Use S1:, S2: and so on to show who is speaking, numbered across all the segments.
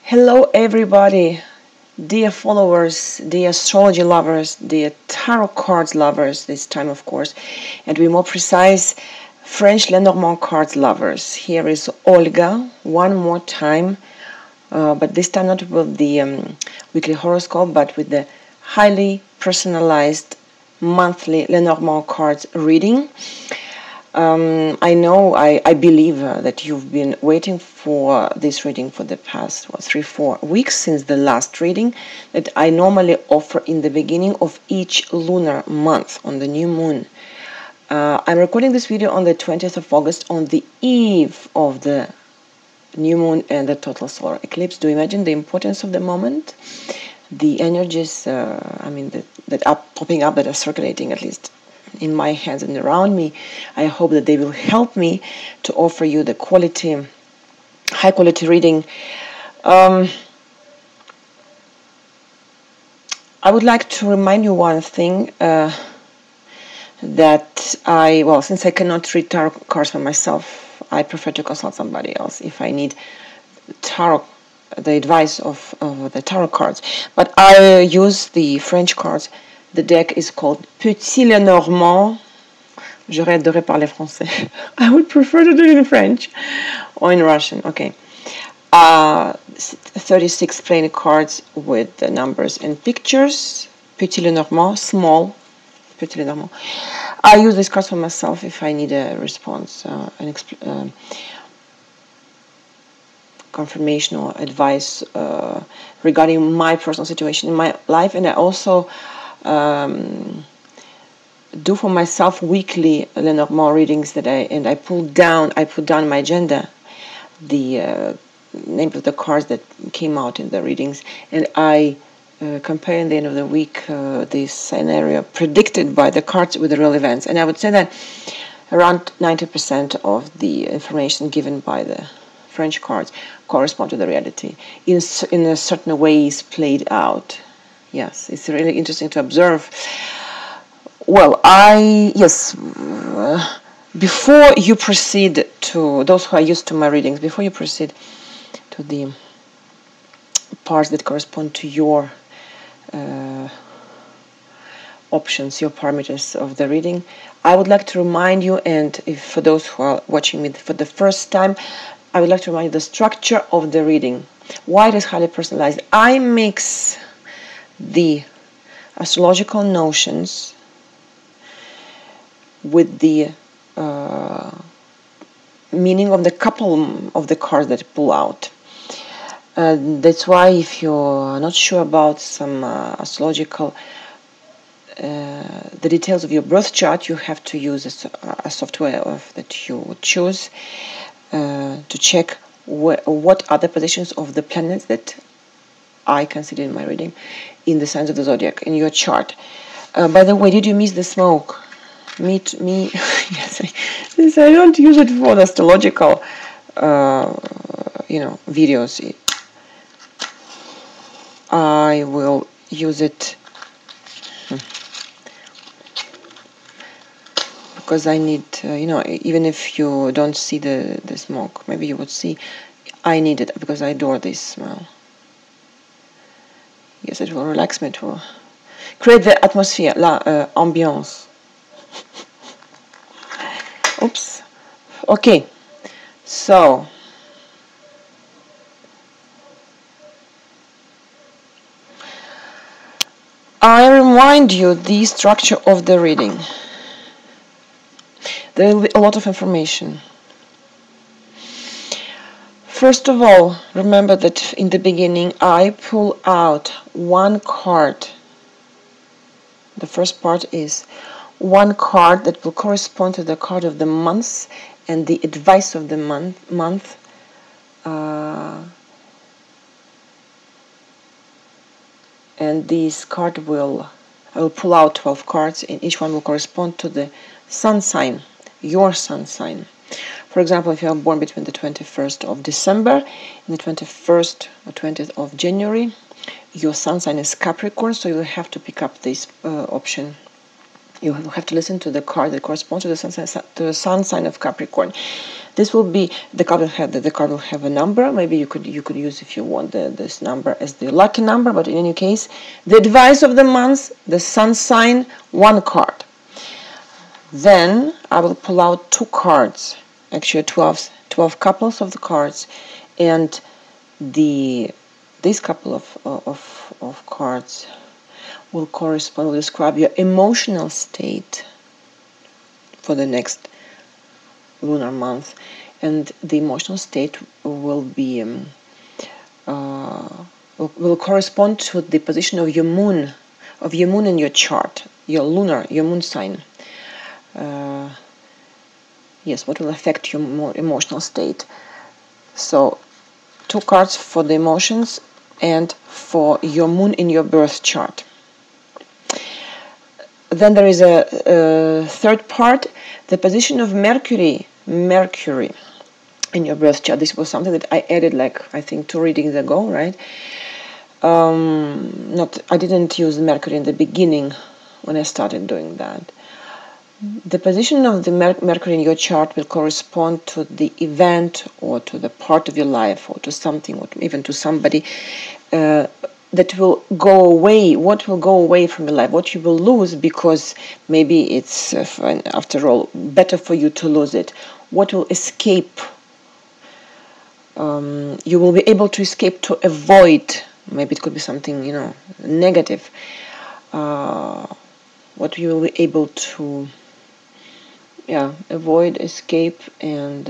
S1: Hello everybody, dear followers, dear astrology lovers, dear tarot cards lovers this time of course, and to be more precise, French Lenormand cards lovers. Here is Olga one more time, but this time not with the weekly horoscope, but with the highly personalized monthly Lenormand cards reading. I believe that you've been waiting for this reading for the past 3-4 weeks since the last reading that I normally offer in the beginning of each lunar month on the new moon. I'm recording this video on the 20th of August on the eve of the new moon and the total solar eclipse. Do you imagine the importance of the moment? The energies, that are popping up, that are circulating at least in my hands and around me, I hope that they will help me to offer you the high quality reading. I would like to remind you one thing, that since I cannot read tarot cards for myself, I prefer to consult somebody else if I need the advice of the tarot cards. But I use the French cards. The deck is called Petit Lenormand. J'aurais adoré parler français. I would prefer to do it in French or in Russian. Okay. 36 plain cards with the numbers and pictures. Petit Lenormand, small. Petit Lenormand. I use these cards for myself if I need a response, confirmation or advice regarding my personal situation in my life, and I also do for myself weekly Lenormand readings that I put down in my agenda the name of the cards that came out in the readings, and I compare in the end of the week this scenario predicted by the cards with the real events. And I would say that around 90% of the information given by the French cards correspond to the reality in a certain ways played out. Yes, it's really interesting to observe. Well, before you proceed to those who are used to my readings, before you proceed to the parts that correspond to your options, your parameters of the reading, I would like to remind you, and if for those who are watching me for the first time, I would like to remind you the structure of the reading. Why it is highly personalized. I mix the astrological notions with the meaning of the couple of the cards that pull out. That's why if you're not sure about some astrological the details of your birth chart, you have to use a software that you would choose to check what are the positions of the planets that I consider in my reading in the signs of the zodiac in your chart. By the way, did you miss the smoke? Me, yes. I don't use it for the astrological, videos. I will use it because I need, even if you don't see the smoke, maybe you would see. I need it because I adore this smell. Yes, it will relax me, it will create the atmosphere, ambiance. Oops. Okay. So, I remind you the structure of the reading. There will be a lot of information. First of all, remember that in the beginning I pull out one card. The first part is one card that will correspond to the card of the month and the advice of the month. And this card I will pull out 12 cards, and each one will correspond to the sun sign, your sun sign. For example, if you are born between the 21st of December and the 21st or 20th of January, your sun sign is Capricorn, so you will have to pick up this option. You have to listen to the card that corresponds to the sun sign of Capricorn. This will be the card will have a number. Maybe you could use, if you want, this number as the lucky number. But in any case, the advice of the month, the sun sign, 1 card. Then I will pull out 2 cards. Actually, 12 couples of the cards, and this couple of cards will correspond, will describe your emotional state for the next lunar month, and the emotional state will be will correspond to the position of your moon in your chart, your moon sign. Yes, what will affect your more emotional state. So 2 cards for the emotions and for your moon in your birth chart. Then there is a third part, the position of Mercury in your birth chart. This was something that I added, like, I think 2 readings ago, right? I didn't use Mercury in the beginning when I started doing that. The position of the Mercury in your chart will correspond to the event, or to the part of your life, or to something, or even to somebody that will go away. What will go away from your life? What you will lose, because maybe it's, after all, better for you to lose it. What will escape? You will be able to escape, to avoid. Maybe it could be something, negative. What you will be able to avoid, escape, and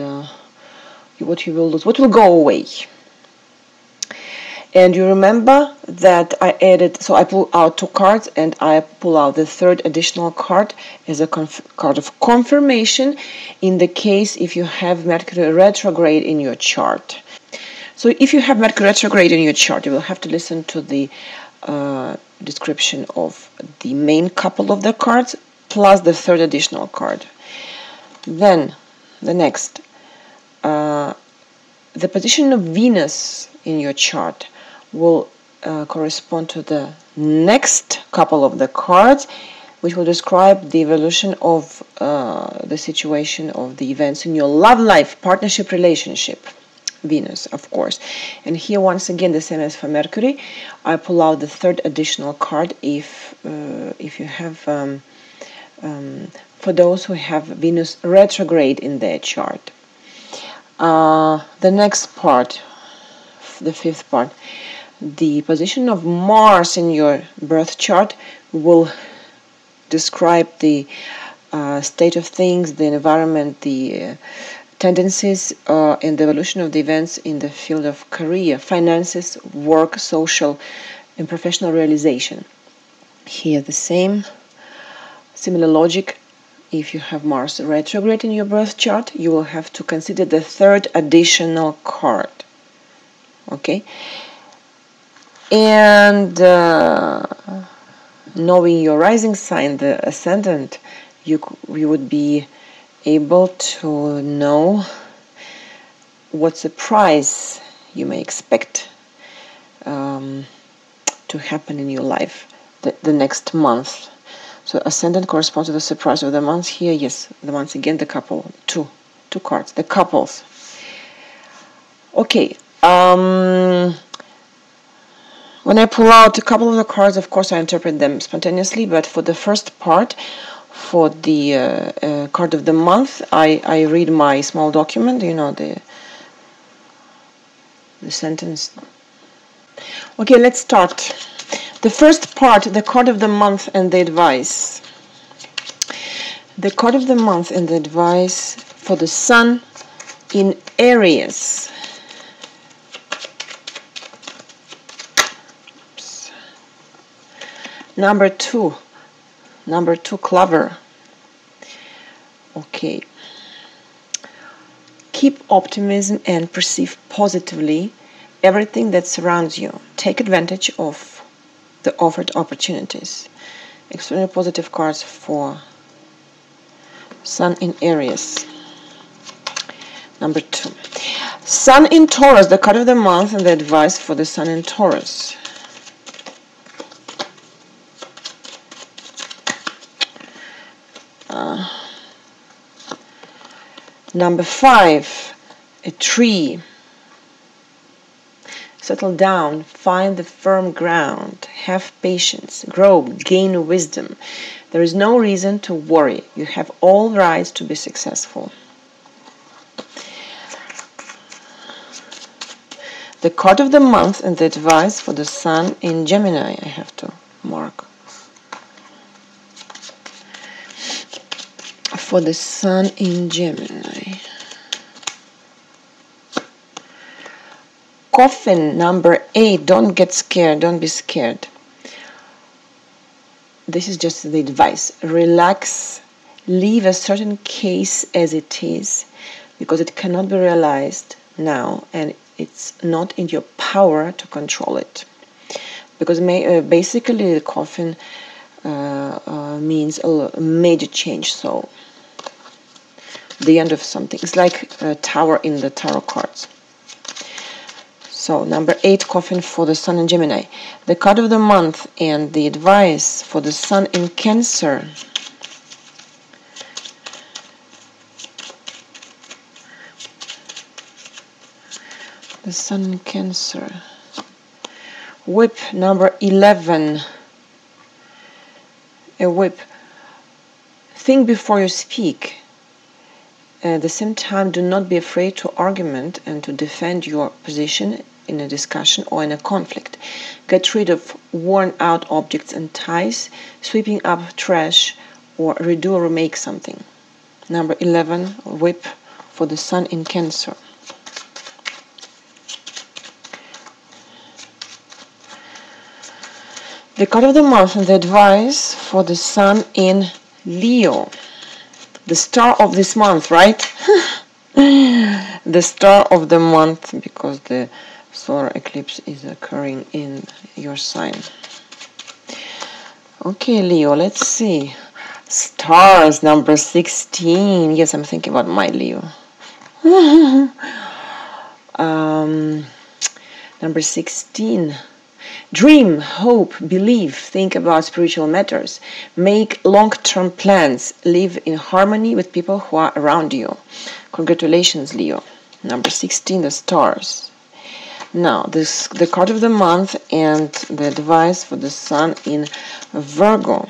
S1: what you will lose, what will go away. And you remember that I added, so I pull out 2 cards, and I pull out the 3rd additional card as a card of confirmation in the case if you have Mercury retrograde in your chart. So if you have Mercury retrograde in your chart, you will have to listen to the description of the main couple of the cards plus the 3rd additional card. Then the next, the position of Venus in your chart will correspond to the next couple of the cards, which will describe the evolution of the situation of the events in your love life, partnership, relationship. Venus, of course. And here, once again, the same as for Mercury, I pull out the 3rd additional card if you have, for those who have Venus retrograde in their chart. The next part, the 5th part, the position of Mars in your birth chart will describe the state of things, the environment, the tendencies, and the evolution of the events in the field of career, finances, work, social, and professional realization. Here the same, similar logic. If you have Mars retrograde in your birth chart, you will have to consider the 3rd additional card. Okay? And knowing your rising sign, the ascendant, you would be able to know what surprise you may expect to happen in your life the next month. So ascendant corresponds to the surprise of the month. Here, yes, once again, the couple, two cards, the couples. Okay, when I pull out a couple of the cards, of course, I interpret them spontaneously, but for the first part, for the card of the month, I read my small document, the sentence. Okay, let's start. The first part, the card of the month and the advice. The card of the month and the advice for the sun in Aries. Oops. Number two, clover. Okay. Keep optimism and perceive positively everything that surrounds you. Take advantage of the offered opportunities. Extremely positive cards for Sun in Aries. Number 2. Sun in Taurus, the card of the month and the advice for the Sun in Taurus. Number 5, a tree. Settle down, find the firm ground, have patience, grow, gain wisdom. There is no reason to worry. You have all rights to be successful. The card of the month and the advice for the sun in Gemini. I have to mark. For the sun in Gemini. Coffin number 8. Don't get scared. Don't be scared. This is just the advice. Relax. Leave a certain case as it is, because it cannot be realized now, and it's not in your power to control it. Because basically the coffin means a major change. So the end of something. It's like a tower in the tarot cards. So number 8, coffin for the sun in Gemini. The card of the month and the advice for the sun in Cancer. The sun in Cancer. Whip number 11. A whip. Think before you speak. At the same time, do not be afraid to argument and to defend your position in a discussion or in a conflict. Get rid of worn out objects and ties, sweeping up trash, or redo or remake something. Number 11, whip for the sun in Cancer. The card of the month and the advice for the sun in Leo. The star of this month, right? The star of the month, because the solar eclipse is occurring in your sign. Okay, Leo, let's see. Stars, number 16. Yes, I'm thinking about my Leo. Number 16. Dream, hope, believe, think about spiritual matters, make long-term plans, live in harmony with people who are around you. Congratulations, Leo. Number 16, the stars. Now, the card of the month and the advice for the sun in Virgo.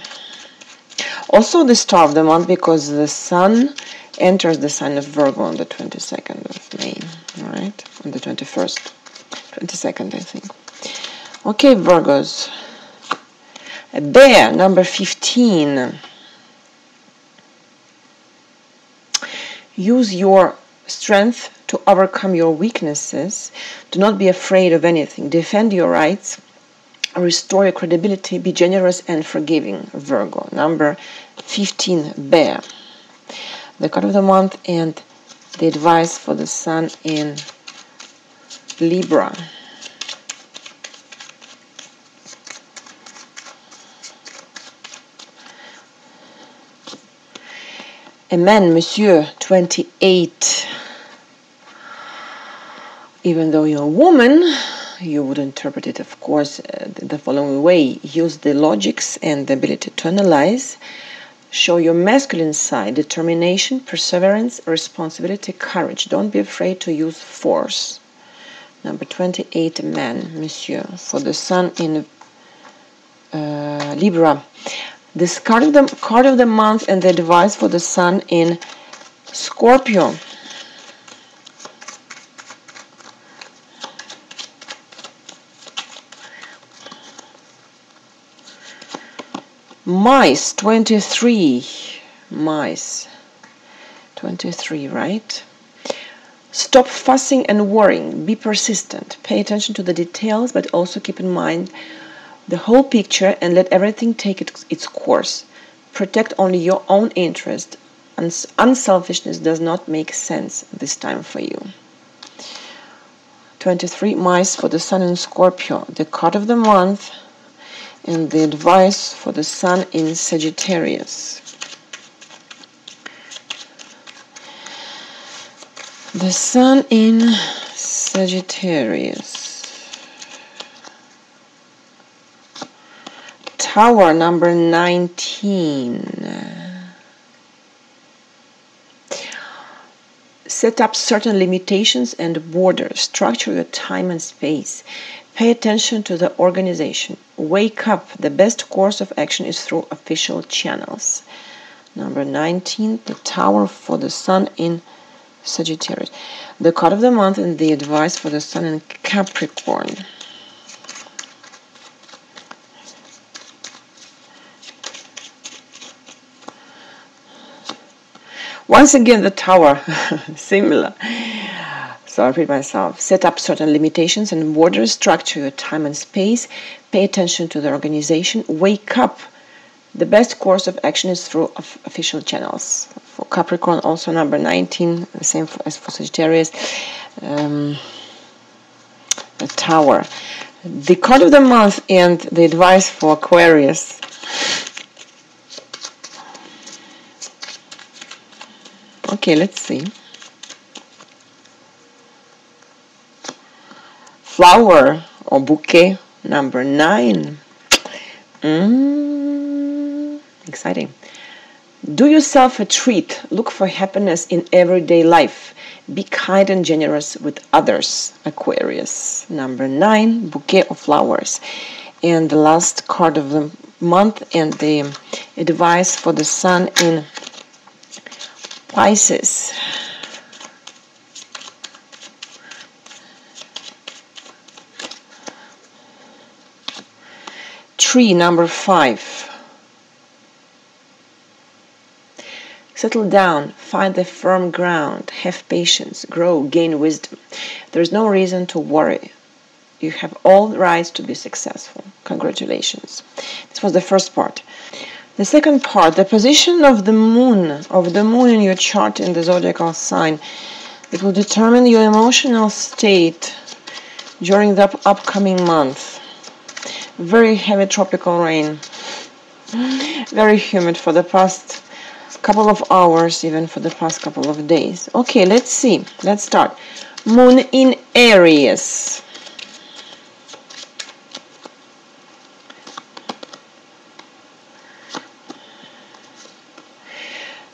S1: Also the star of the month, because the sun enters the sign of Virgo on the 22nd of May, right? On the 21st. 22nd, I think. Okay, Virgos. A bear, number 15. Use your strength to overcome your weaknesses. Do not be afraid of anything. Defend your rights. Restore your credibility. Be generous and forgiving, Virgo. Number 15, bear. The card of the month and the advice for the sun in Libra. A man, Monsieur, 28. Even though you're a woman, you would interpret it, of course, the following way. Use the logics and the ability to analyze. Show your masculine side, determination, perseverance, responsibility, courage. Don't be afraid to use force. Number 28, man, Monsieur, for the sun in Libra. This card of the month and the advice for the sun in Scorpio. Mice, 23. Mice, 23, right? Stop fussing and worrying. Be persistent. Pay attention to the details, but also keep in mind the whole picture and let everything take its course. Protect only your own interest. Unselfishness does not make sense this time for you. 23, mice for the sun in Scorpio. The card of the month and the advice for the sun in Sagittarius. The sun in Sagittarius. Tower, number 19. Set up certain limitations and borders. Structure your time and space. Pay attention to the organization. Wake up. The best course of action is through official channels. Number 19, the Tower for the Sun in Sagittarius. The card of the month and the advice for the Sun in Capricorn. Once again, the Tower, similar. So I repeat myself. Set up certain limitations and borders. Structure your time and space. Pay attention to the organization. Wake up. The best course of action is through official channels. For Capricorn, also number 19, the same as for Sagittarius. The Tower. The card of the month and the advice for Aquarius. Okay, let's see. Flower or bouquet, number 9. Exciting. Do yourself a treat. Look for happiness in everyday life. Be kind and generous with others. Aquarius, number 9, bouquet of flowers. And the last card of the month and the advice for the Sun in Pisces. Tree, number 5. Settle down, find the firm ground, have patience, grow, gain wisdom. There is no reason to worry. You have all the rights to be successful. Congratulations. This was the first part. The second part, the position of the moon in your chart in the zodiacal sign. It will determine your emotional state during the upcoming month. Very heavy tropical rain. Very humid for the past couple of hours, even for the past couple of days. Okay, let's see. Let's start. Moon in Aries.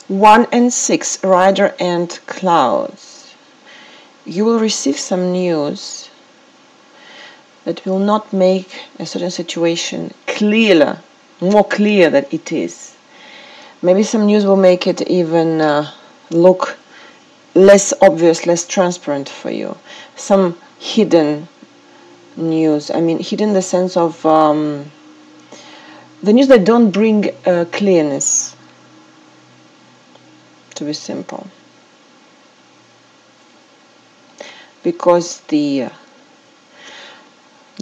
S1: One and 6, Rider and Clouds. You will receive some news that will not make a certain situation clearer, more clear than it is. Maybe some news will make it even look less obvious, less transparent for you. Some hidden news. I mean, hidden in the sense of the news that don't bring clearness. To be simple, because the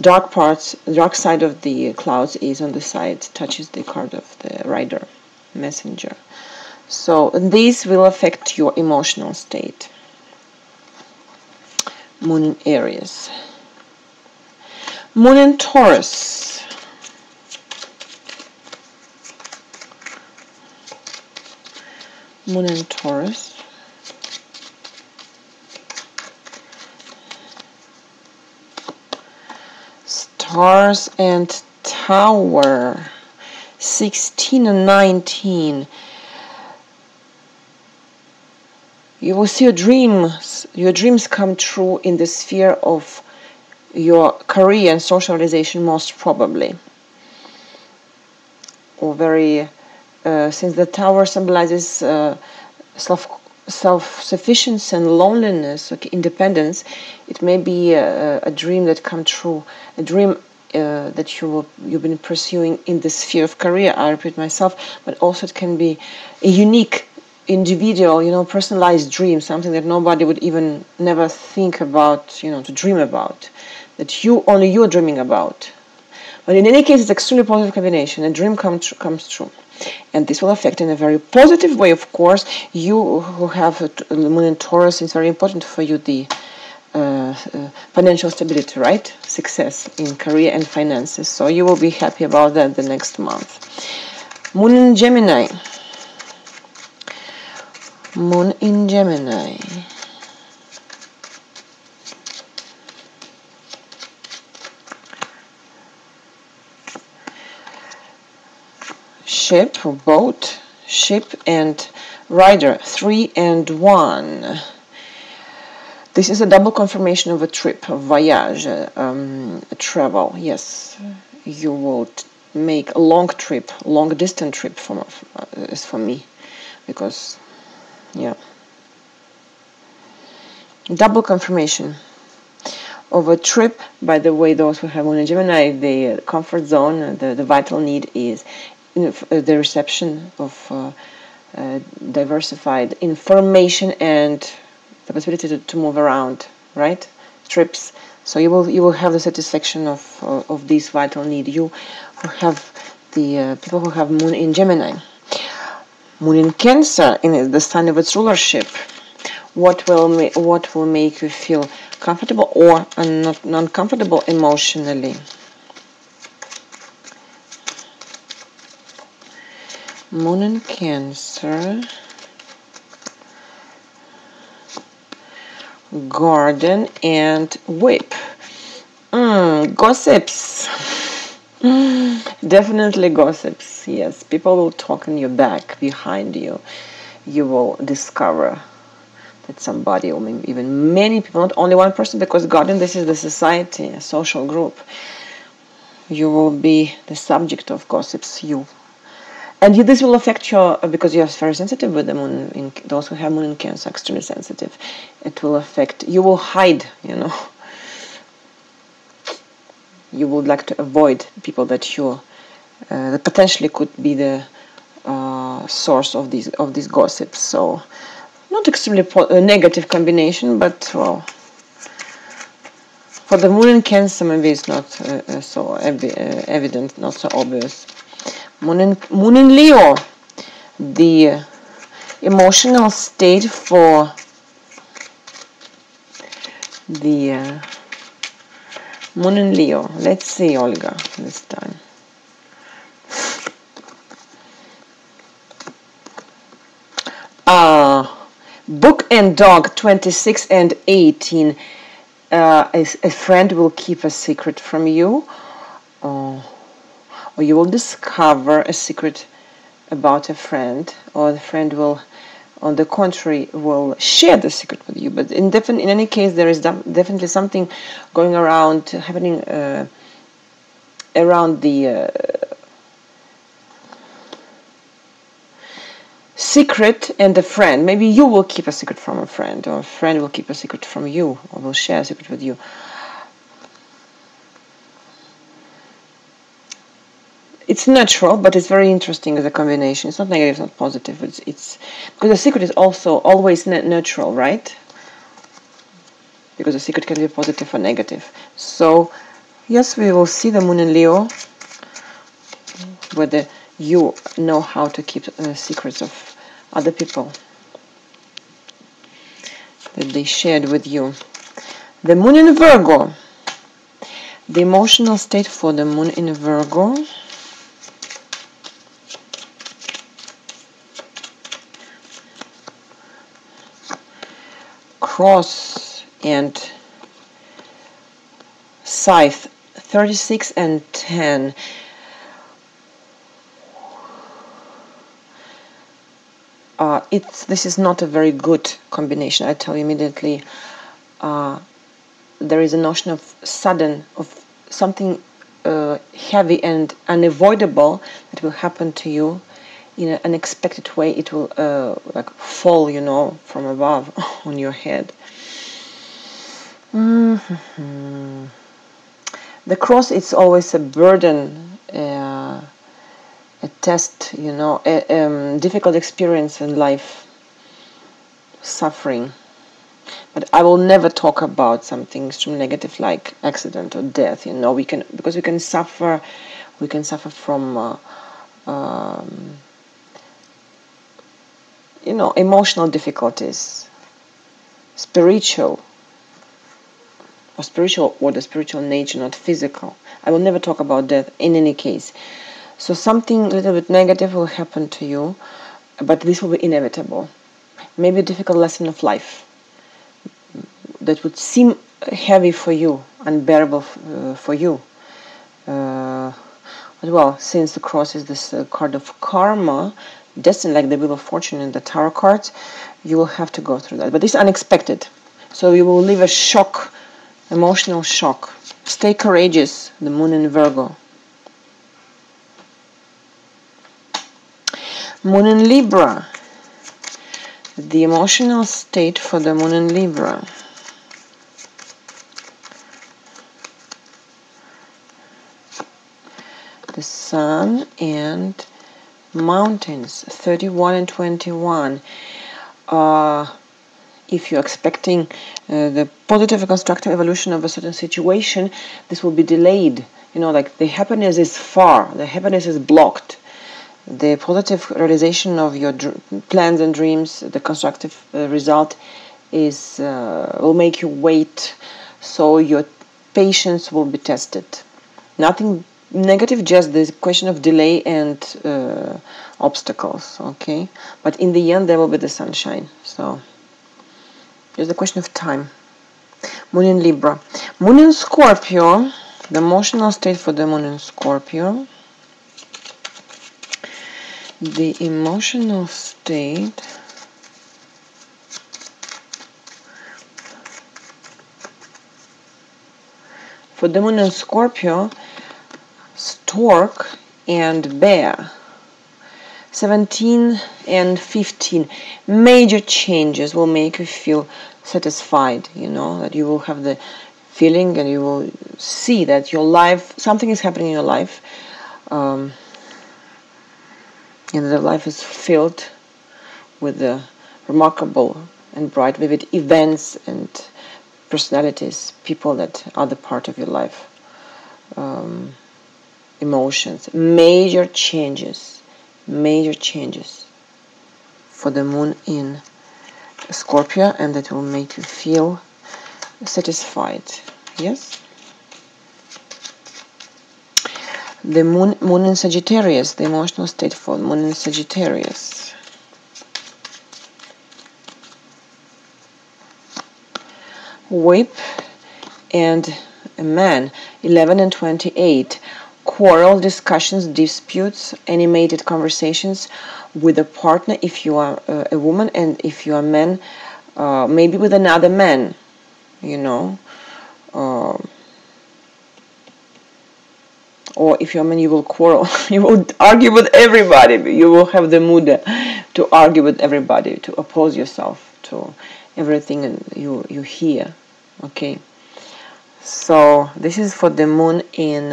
S1: dark side of the clouds is on the side, touches the card of the Rider, Messenger. So this will affect your emotional state. Moon in Aries. Moon in Taurus. Moon in Taurus. Stars and Tower. 16 and 19. You will see your dreams come true in the sphere of your career and socialization, most probably. Or very since the Tower symbolizes self-sufficiency and loneliness, okay, independence, it may be a dream that come true, a dream that you've been pursuing in the sphere of career. I repeat myself, but also it can be a unique, individual, personalized dream, something that nobody would even never think about, to dream about, that only you're dreaming about. But in any case, it's extremely positive combination. A dream comes true. And this will affect in a very positive way, of course. You who have the Moon in Taurus, it's very important for you the financial stability, right? Success in career and finances. So you will be happy about that the next month. Moon in Gemini. Moon in Gemini. Ship or boat, ship and Rider, 3 and 1. This is a double confirmation of a trip, a voyage, a travel. Yes, you will make a long trip, long distance trip is for me, because, yeah, double confirmation of a trip. By the way, those who have Moon in Gemini, the comfort zone, the vital need is the reception of diversified information and the possibility to move around, right? Trips. So you will have the satisfaction of this vital need. You who have the people who have Moon in Gemini, Moon in Cancer, in the sign of its rulership. What will make you feel comfortable or not uncomfortable emotionally? Moon in Cancer, Garden and Whip. Gossips. Definitely gossips. Yes, people will talk in your back, behind you. You will discover that somebody, or maybe even many people, not only one person, because Garden, this is the society, a social group. You will be the subject of gossips. This will affect your, because you are very sensitive with the Moon, in those who have Moon in Cancer, extremely sensitive. It will affect, you will hide, You would like to avoid people that that potentially could be the source of these gossips. So, not extremely negative combination, but, well, for the Moon in Cancer, maybe it's not so evident, not so obvious. Moon in Leo, the emotional state for the Moon in Leo. Let's see, Olga, this time. Book and Dog, 26 and 18. A friend will keep a secret from you, or you will discover a secret about a friend, or the friend will, on the contrary, will share the secret with you. But in any case, there is definitely something going around, happening around the secret and the friend. Maybe you will keep a secret from a friend, or a friend will keep a secret from you, or will share a secret with you. It's natural, but it's very interesting as a combination. It's not negative, it's not positive. It's because the secret is also always neutral, right? Because the secret can be positive or negative. So, yes, we will see the Moon in Leo, whether you know how to keep secrets of other people that they shared with you. The Moon in Virgo. The emotional state for the Moon in Virgo. Cross and Scythe, 36 and 10. This is not a very good combination. I tell you immediately. There is a notion of sudden, of something heavy and unavoidable that will happen to you in an unexpected way. It will like fall, from above on your head. The cross, it's always a burden, a test, a difficult experience in life, suffering. But I will never talk about something extremely negative like accident or death. Because we can suffer from emotional difficulties, spiritual or the spiritual nature, not physical. I will never talk about death in any case. So something a little bit negative will happen to you, but this will be inevitable. Maybe a difficult lesson of life that would seem heavy for you, unbearable for you. But well, since the cross is this card of karma, destiny, like the Wheel of Fortune in the tarot cards, you will have to go through that. But this is unexpected. So you will live a shock, emotional shock. Stay courageous, the moon in Virgo. Moon in Libra. The emotional state for the moon in Libra. The sun and mountains, 31 and 21. If you're expecting the positive and constructive evolution of a certain situation, this will be delayed. You know, like the happiness is far, the happiness is blocked. The positive realization of your plans and dreams, the constructive result is will make you wait, so your patience will be tested. Nothing negative, just the question of delay and obstacles, okay? But in the end, there will be the sunshine. So it's a question of time. Moon in Libra. Moon in Scorpio. The emotional state for the moon in Scorpio. The emotional state for the moon in Scorpio, Stork and Bear, 17 and 15. Major changes will make you feel satisfied, you know, that you will have the feeling and you will see that your life, something is happening in your life, and the life is filled with the remarkable and bright, vivid events and personalities, people that are the part of your life, emotions, major changes for the moon in Scorpio, and that will make you feel satisfied. Yes. The moon in Sagittarius, the emotional state for moon in Sagittarius. Whip and a man, 11 and 28. Quarrel, discussions, disputes, animated conversations with a partner if you are a woman, and if you are a man, maybe with another man, you know. Or if you're a man, you will quarrel. You will argue with everybody. You will have the mood to argue with everybody, to oppose yourself to everything you hear. Okay. So this is for the moon in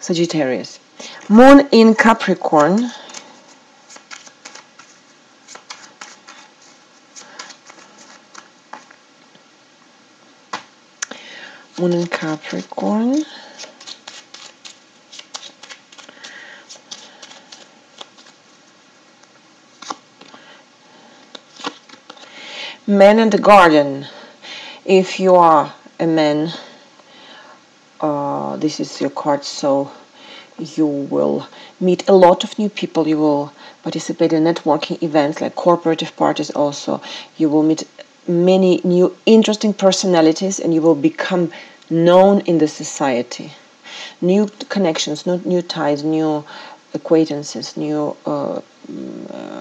S1: Sagittarius. Moon in Capricorn. Moon in Capricorn. Man in the garden. If you are a man, this is your card, so you will meet a lot of new people. You will participate in networking events like cooperative parties also. You will meet many new interesting personalities, and you will become known in the society. New connections, new ties, new acquaintances, new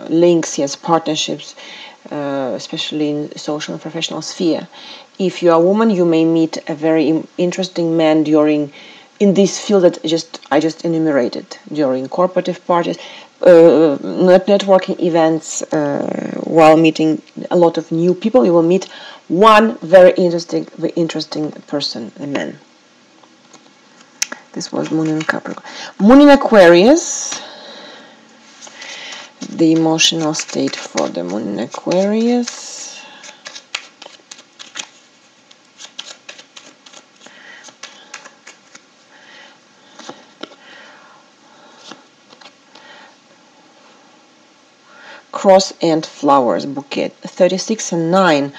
S1: links, yes, partnerships, especially in social and professional sphere. If you are a woman, you may meet a very interesting man in this field that I just enumerated, during cooperative parties, networking events, while meeting a lot of new people. You will meet one very interesting person, a man. This was Moon in Capricorn. Moon in Aquarius. The emotional state for the Moon in Aquarius. Cross and flowers bouquet, 36 and 9.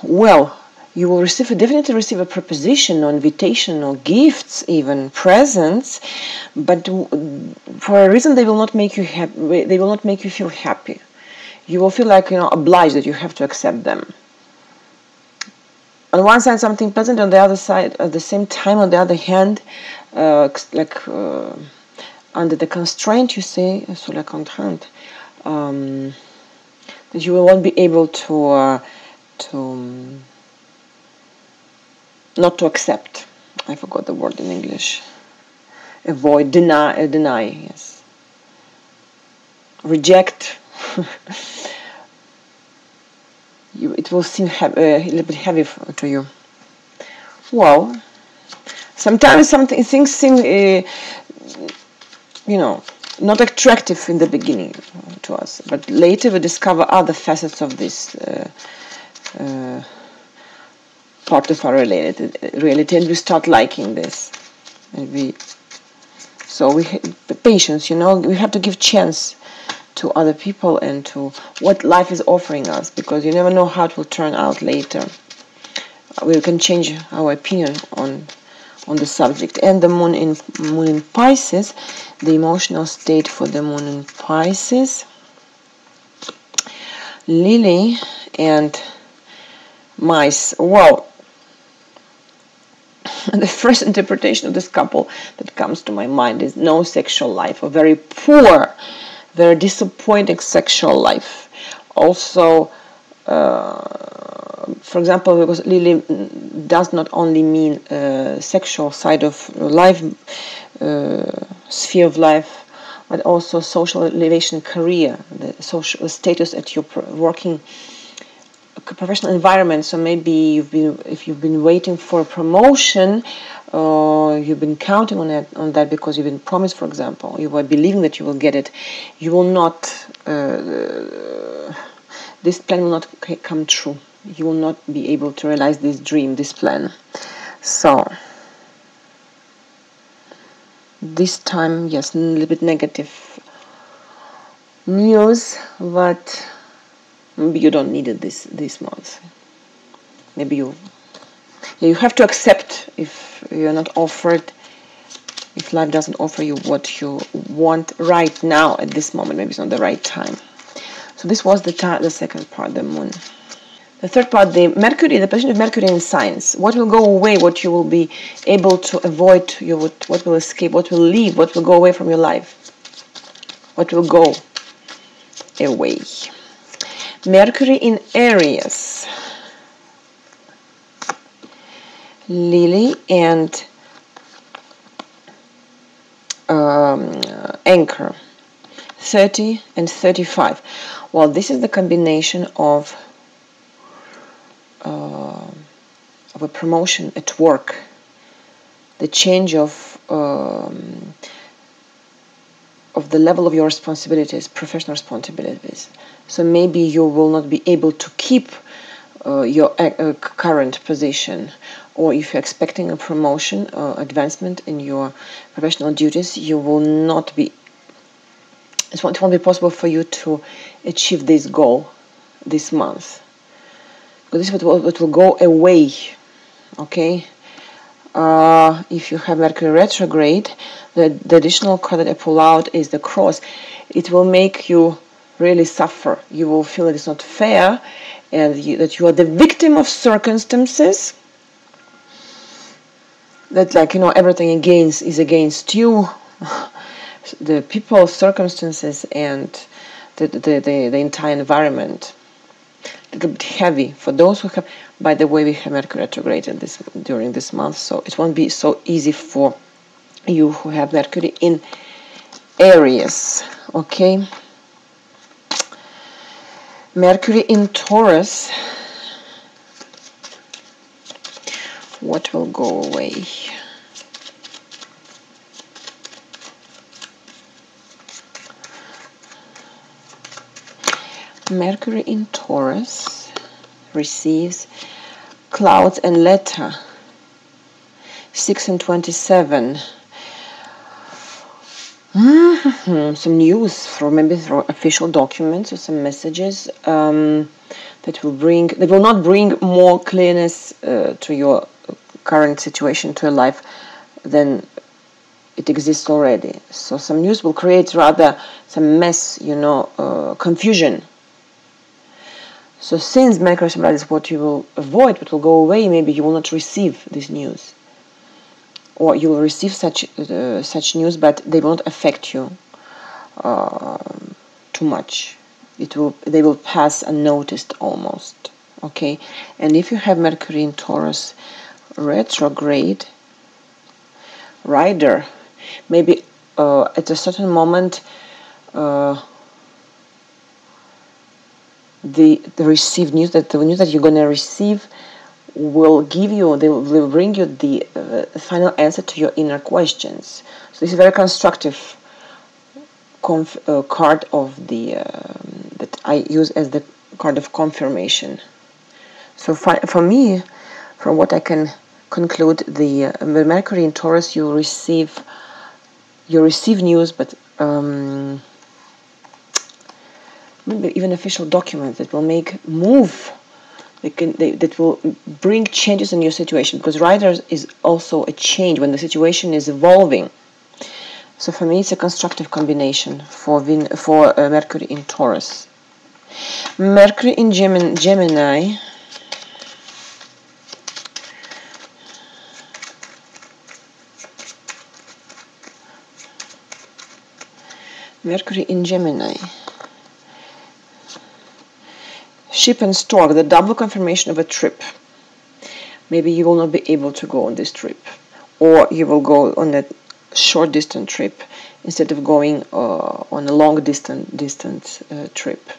S1: Well, you will definitely receive a proposition or invitation or gifts, even presents, but for a reason they will not make you happy. They will not make you feel happy. You will feel like, obliged that you have to accept them. On one side something pleasant, on the other side, at the same time, on the other hand, under the constraint, you say, sur la contrainte, that you won't be able to not to accept. I forgot the word in English. Avoid, deny, yes. Reject. It will seem a little bit heavy to you. Well, sometimes things seem, not attractive in the beginning to us, but later we discover other facets of this part of our reality, and we start liking this. And we patience, we have to give chance to other people and to what life is offering us, because you never know how it will turn out later. We can change our opinion on the subject. And the moon in Pisces, the emotional state for the moon in Pisces, Lily and mice. Well, the first interpretation of this couple that comes to my mind is no sexual life, a very poor, very disappointing sexual life. Also, for example, because Lily does not only mean sexual side of life, sphere of life, but also social elevation, career, the social status at your working professional environment. So maybe if you've been waiting for a promotion, or you've been counting on that because you've been promised, for example, you were believing that you will get it, you will not. This plan will not come true. You will not be able to realize this dream, this plan. So this time, yes, a little bit negative news, but maybe you don't need it this month. Maybe you have to accept if you're not offered, if life doesn't offer you what you want right now at this moment. Maybe it's not the right time. So this was the second part, the moon. The third part, the Mercury, the position of Mercury in signs. What will go away? What you will be able to avoid? What will escape? What will leave? What will go away from your life? What will go away? Mercury in Aries, Lily and Anchor, 30 and 35. Well, this is the combination of a promotion at work, the change of the level of your responsibilities, professional responsibilities. So maybe you will not be able to keep your current position, or if you're expecting a promotion or advancement in your professional duties, you will not be. It won't be possible for you to achieve this goal this month. Because this is what will go away. Okay. If you have Mercury retrograde, the additional card that I pull out is the cross. It will make you really suffer. You will feel that it's not fair, and that you are the victim of circumstances. That, like, everything is against you. The people, circumstances, and the entire environment. A little bit heavy for those who have. By the way, we have Mercury retrograde during this month, so it won't be so easy for you who have Mercury in Aries. Okay. Mercury in Taurus. What will go away? Mercury in Taurus receives clouds and letter, 6 and 27. Some news maybe through official documents or some messages that will not bring more clearness to your current situation, to your life, than it exists already. So some news will create rather some mess, confusion. So since Mercury symbolizes what you will avoid, what will go away, maybe you will not receive this news, or you will receive such news, but they won't affect you too much. they will pass unnoticed almost. Okay, and if you have Mercury in Taurus retrograde, rider, maybe at a certain moment the received news, that the news that you're going to receive will give you, they will bring you the final answer to your inner questions. So this is a very constructive card of the that I use as the card of confirmation. So for me, from what I can conclude, the Mercury in Taurus, you receive news, but maybe even official documents that will that will bring changes in your situation, because rider is also a change when the situation is evolving. So for me, it's a constructive combination for Mercury in Taurus. Mercury in Gemini. Mercury in Gemini. Ship and stork, the double confirmation of a trip. Maybe you will not be able to go on this trip, or you will go on a short distance trip instead of going on a long distance trip.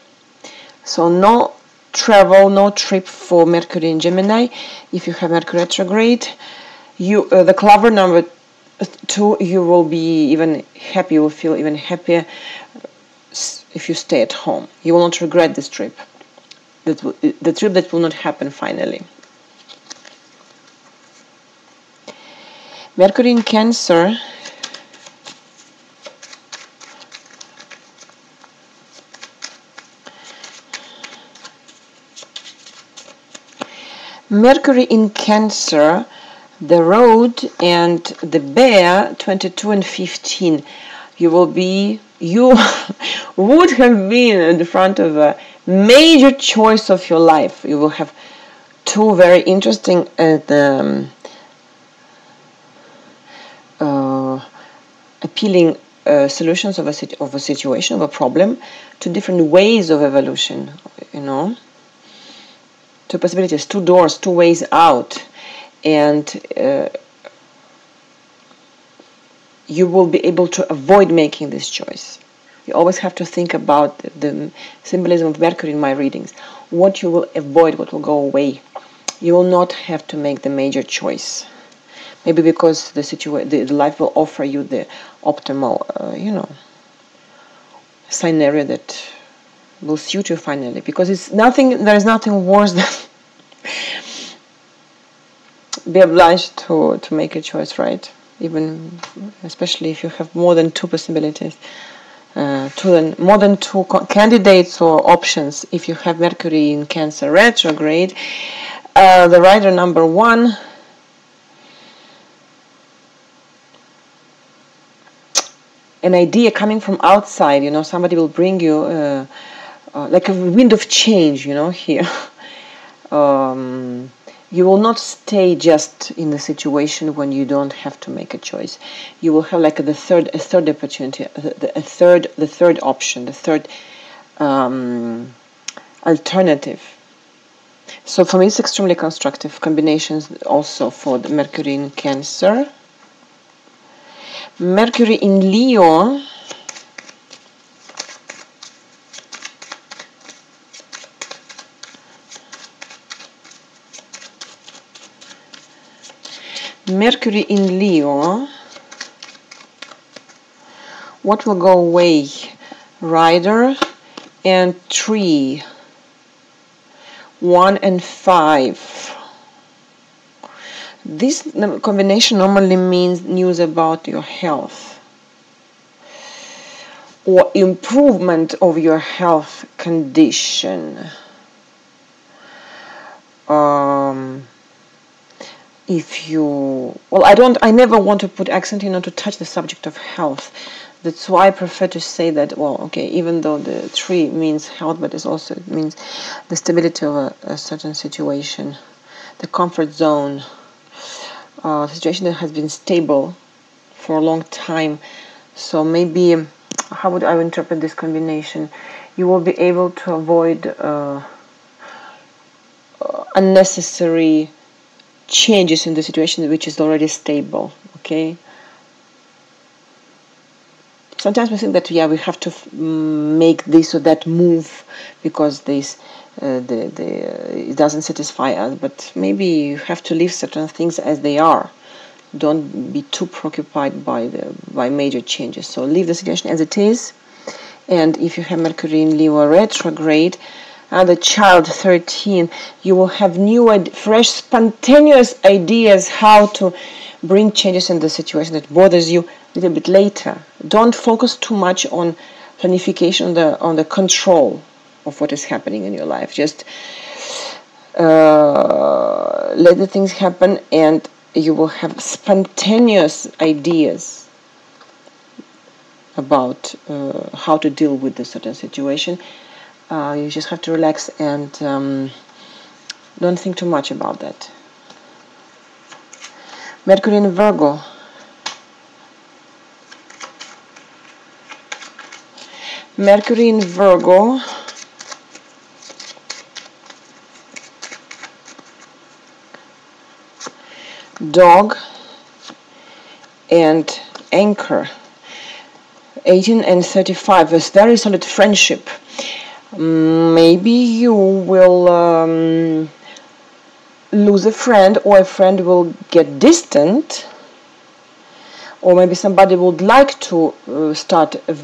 S1: So no travel, no trip for Mercury in Gemini. If you have Mercury retrograde, the clever number 2, you will be even happy. You will feel even happier if you stay at home. You will not regret this trip. The trip that will not happen finally. Mercury in Cancer. Mercury in Cancer, the road and the bear, 22 and 15. You would have been in the front of a major choice of your life. You will have two very interesting and appealing solutions of a situation, of a problem, two different ways of evolution, two possibilities, two doors, two ways out, and you will be able to avoid making this choice. You always have to think about the symbolism of Mercury in my readings. What you will avoid, what will go away. You will not have to make the major choice. Maybe because the life will offer you the optimal, scenario that will suit you finally. Because there is nothing worse than be obliged to make a choice, right? Especially if you have more than two possibilities. More than two candidates or options. If you have Mercury in Cancer retrograde, the rider number 1, an idea coming from outside, somebody will bring you like a wind of change, here. You will not stay just in the situation when you don't have to make a choice. You will have like a third opportunity, the third option, the third alternative. So for me, it's extremely constructive combinations also for the Mercury in Cancer. Mercury in Leo. Mercury in Leo. What will go away? Rider and Tree. 1 and 5. This combination normally means news about your health or improvement of your health condition. I never want to put accent to touch the subject of health. That's why I prefer to say that, even though the tree means health, but it means the stability of a certain situation, the comfort zone, a situation that has been stable for a long time. So maybe how would I interpret this combination? You will be able to avoid unnecessary changes in the situation which is already stable. Okay. Sometimes we think that we have to make this or that move because this it doesn't satisfy us. But maybe you have to leave certain things as they are. Don't be too preoccupied by major changes. So leave the situation as it is. And if you have Mercury in Leo retrograde, the child 13, you will have new, fresh, spontaneous ideas how to bring changes in the situation that bothers you a little bit later. Don't focus too much on planification, on the control of what is happening in your life. Just let the things happen, and you will have spontaneous ideas about how to deal with a certain situation. You just have to relax and don't think too much about that. Mercury in Virgo. Mercury in Virgo. Dog and Anchor. 18 and 35. A very solid friendship. Maybe you will lose a friend, or a friend will get distant, or maybe somebody would like to start a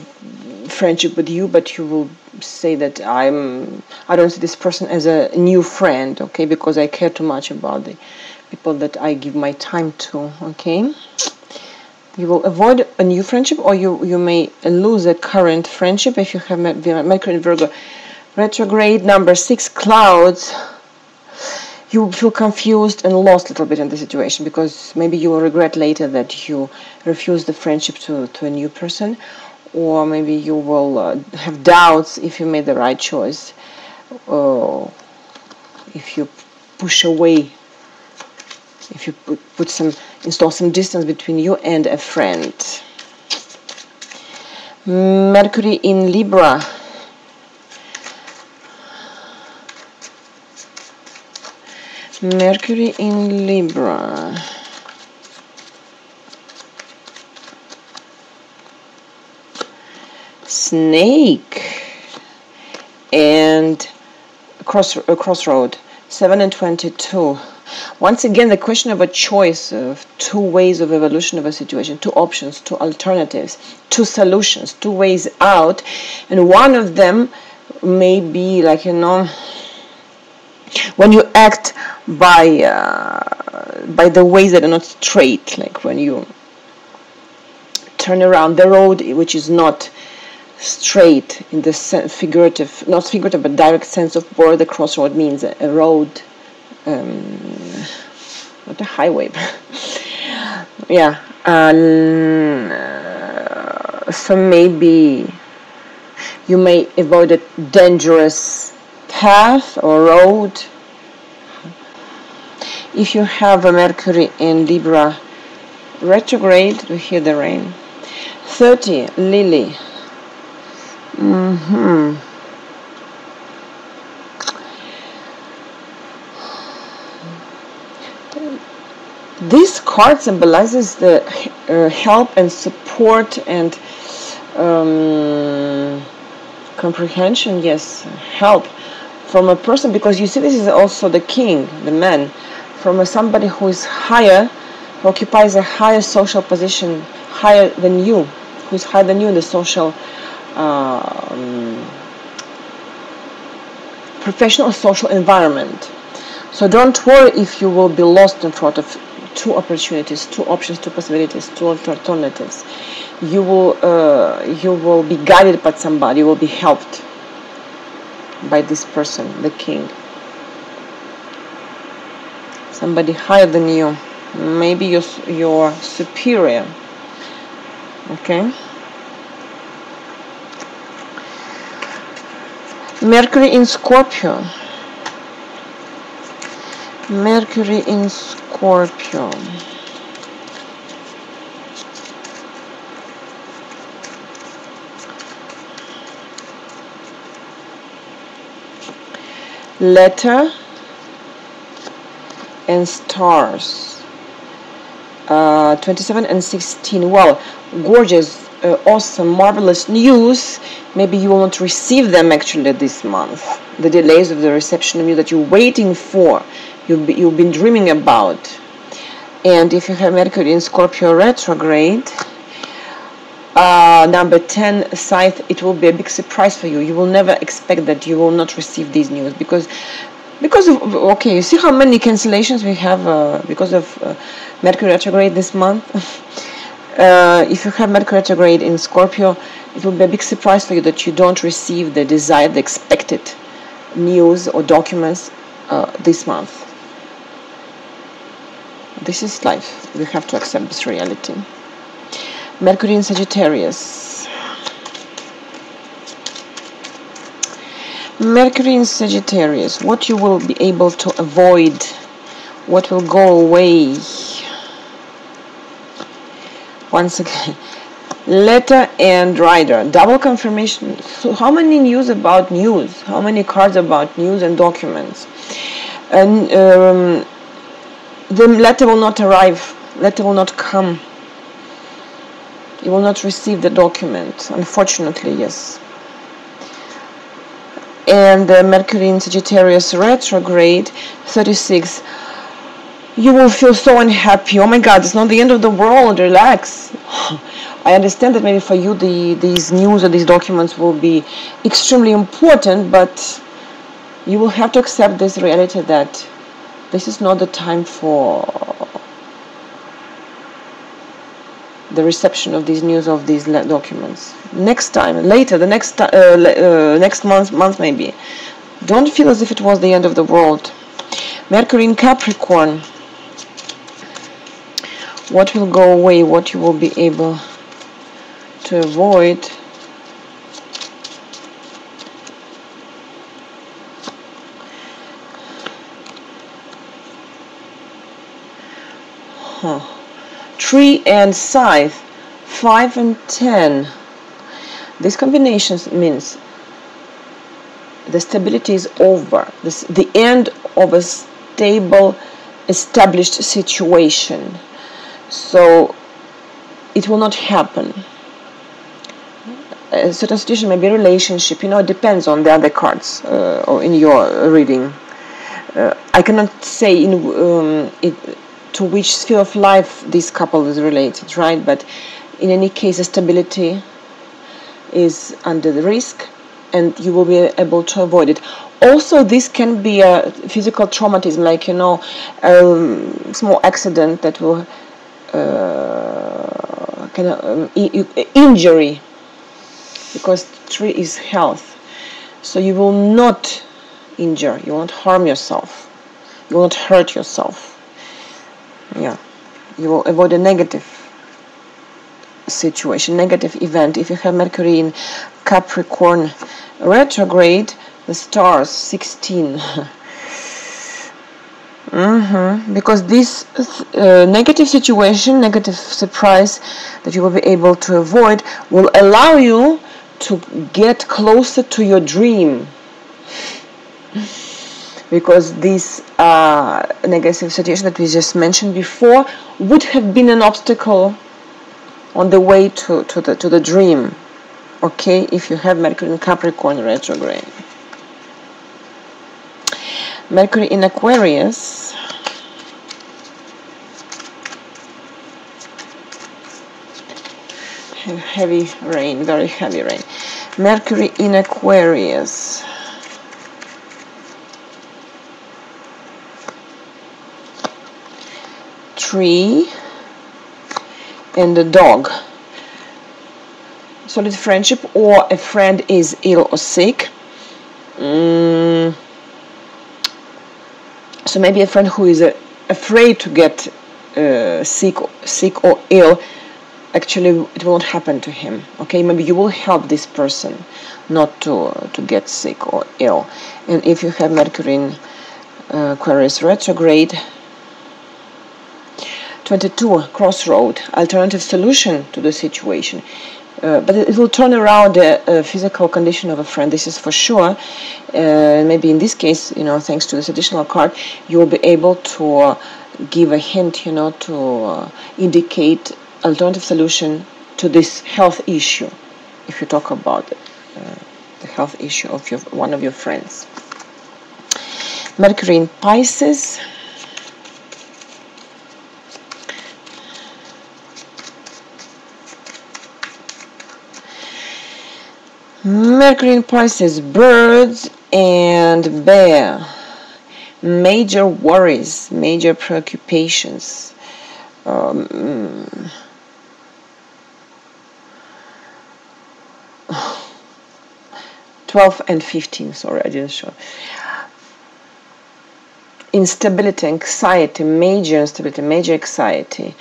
S1: friendship with you, but you will say that I don't see this person as a new friend, okay, because I care too much about the people that I give my time to, okay. You will avoid a new friendship, or you may lose a current friendship if you have Mercury in Virgo retrograde. Number 6, clouds. You will feel confused and lost a little bit in the situation, because maybe you will regret later that you refused the friendship to a new person, or maybe you will have doubts if you made the right choice, or if you push away, if you install some distance between you and a friend. Mercury in Libra. Mercury in Libra. Snake and crossroad. 7 and 22. Once again, the question of a choice of two ways of evolution of a situation, two options, two alternatives, two solutions, two ways out, and one of them may be like, when you act by the ways that are not straight, like when you turn around the road which is not straight in the figurative, not figurative but direct sense of where the crossroad means, a road, not a highway. Yeah. So maybe you may avoid a dangerous path or road. If you have a Mercury in Libra retrograde, we hear the rain. 30, Lily. This card symbolizes the help and support and comprehension, yes, help from a person, because you see this is also the king, the man, from somebody who is higher, who occupies a higher social position, higher than you, who is higher than you in the social professional social environment. So don't worry if you will be lost in front of two opportunities, two options, two possibilities, two alternatives. You will be guided by somebody. You will be helped by this person, the king. Somebody higher than you, maybe your superior. Okay. Mercury in Scorpio. Mercury in Scorpio. letter and stars. 27 and 16. Well, gorgeous, awesome, marvelous news. Maybe you will not receive them actually this month. The delays of the reception of you that you're waiting for, you've been dreaming about. And if you have Mercury in Scorpio retrograde, number 10 scythe, it will be a big surprise for you. You will never expect that you will not receive these news because of, okay, you see how many cancellations we have because of Mercury retrograde this month. If you have Mercury retrograde in Scorpio, it will be a big surprise for you that you don't receive the desired, the expected news or documents this month. This is life. We have to accept this reality. Mercury in Sagittarius. Mercury in Sagittarius. What you will be able to avoid. What will go away. Once again. Letter and rider. Double confirmation. So how many news about news? How many cards about news and documents? And the letter will not arrive. Letter will not come. You will not receive the document, unfortunately, yes. And Mercury in Sagittarius retrograde, 36. You will feel so unhappy. Oh my God, it's not the end of the world. Relax. I understand that maybe for you these news or these documents will be extremely important, but you will have to accept this reality that this is not the time for the reception of these news, of these documents. Next time, later, the next month maybe. Don't feel as if it was the end of the world. Mercury in Capricorn. What will go away? What you will be able to avoid? Tree and scythe, 5 and 10. This combination means the stability is over. The end of a stable, established situation. So it will not happen. A certain situation, maybe a relationship, it depends on the other cards or in your reading. I cannot say to which sphere of life this couple is related, right? But in any case, the stability is under the risk and you will be able to avoid it. Also, this can be a physical traumatism, like, a small accident that will injury, because tree is health. So you will not injure, you won't harm yourself, you won't hurt yourself. Yeah, you will avoid a negative situation, negative event. If you have Mercury in Capricorn retrograde, the stars 16. Because this negative situation, negative surprise that you will be able to avoid will allow you to get closer to your dream. Because this negative situation that we just mentioned before would have been an obstacle on the way to the dream. Okay, if you have Mercury in Capricorn retrograde. Mercury in Aquarius. Heavy rain, very heavy rain. Mercury in Aquarius. Tree and a dog. Solid friendship, or a friend is ill or sick. So maybe a friend who is afraid to get sick or ill, actually it won't happen to him. Okay, maybe you will help this person not to get sick or ill. And if you have Mercury in Aquarius retrograde, 22, crossroad, alternative solution to the situation. but it will turn around the physical condition of a friend. This is for sure. Maybe in this case, you know, thanks to this additional card, you will be able to give a hint, you know, to indicate alternative solution to this health issue, if you talk about it, the health issue of one of your friends. Mercury in Pisces. Mercury in Pisces, birds and bear. Major worries, major preoccupations. 12 and 15, sorry, I didn't show. Instability, anxiety, major instability, major anxiety.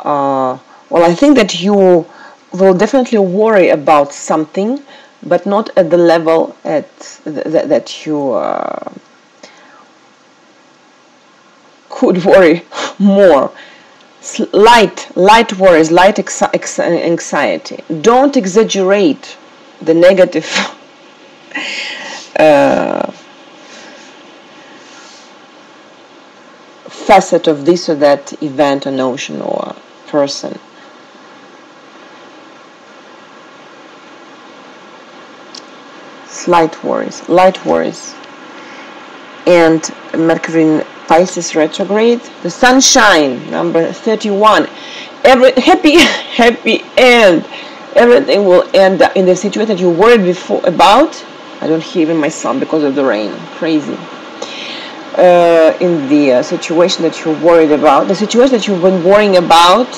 S1: Well, I think that you will definitely worry about something, but not at the level that you could worry more. Light worries, light anxiety. Don't exaggerate the negative facet of this or that event or notion or person. Light worries, and Mercury in Pisces retrograde. The sunshine, number 31. Happy end. Everything will end up in the situation that you worried before about. I don't hear even my son because of the rain. Crazy. In the situation that you're worried about, the situation that you've been worrying about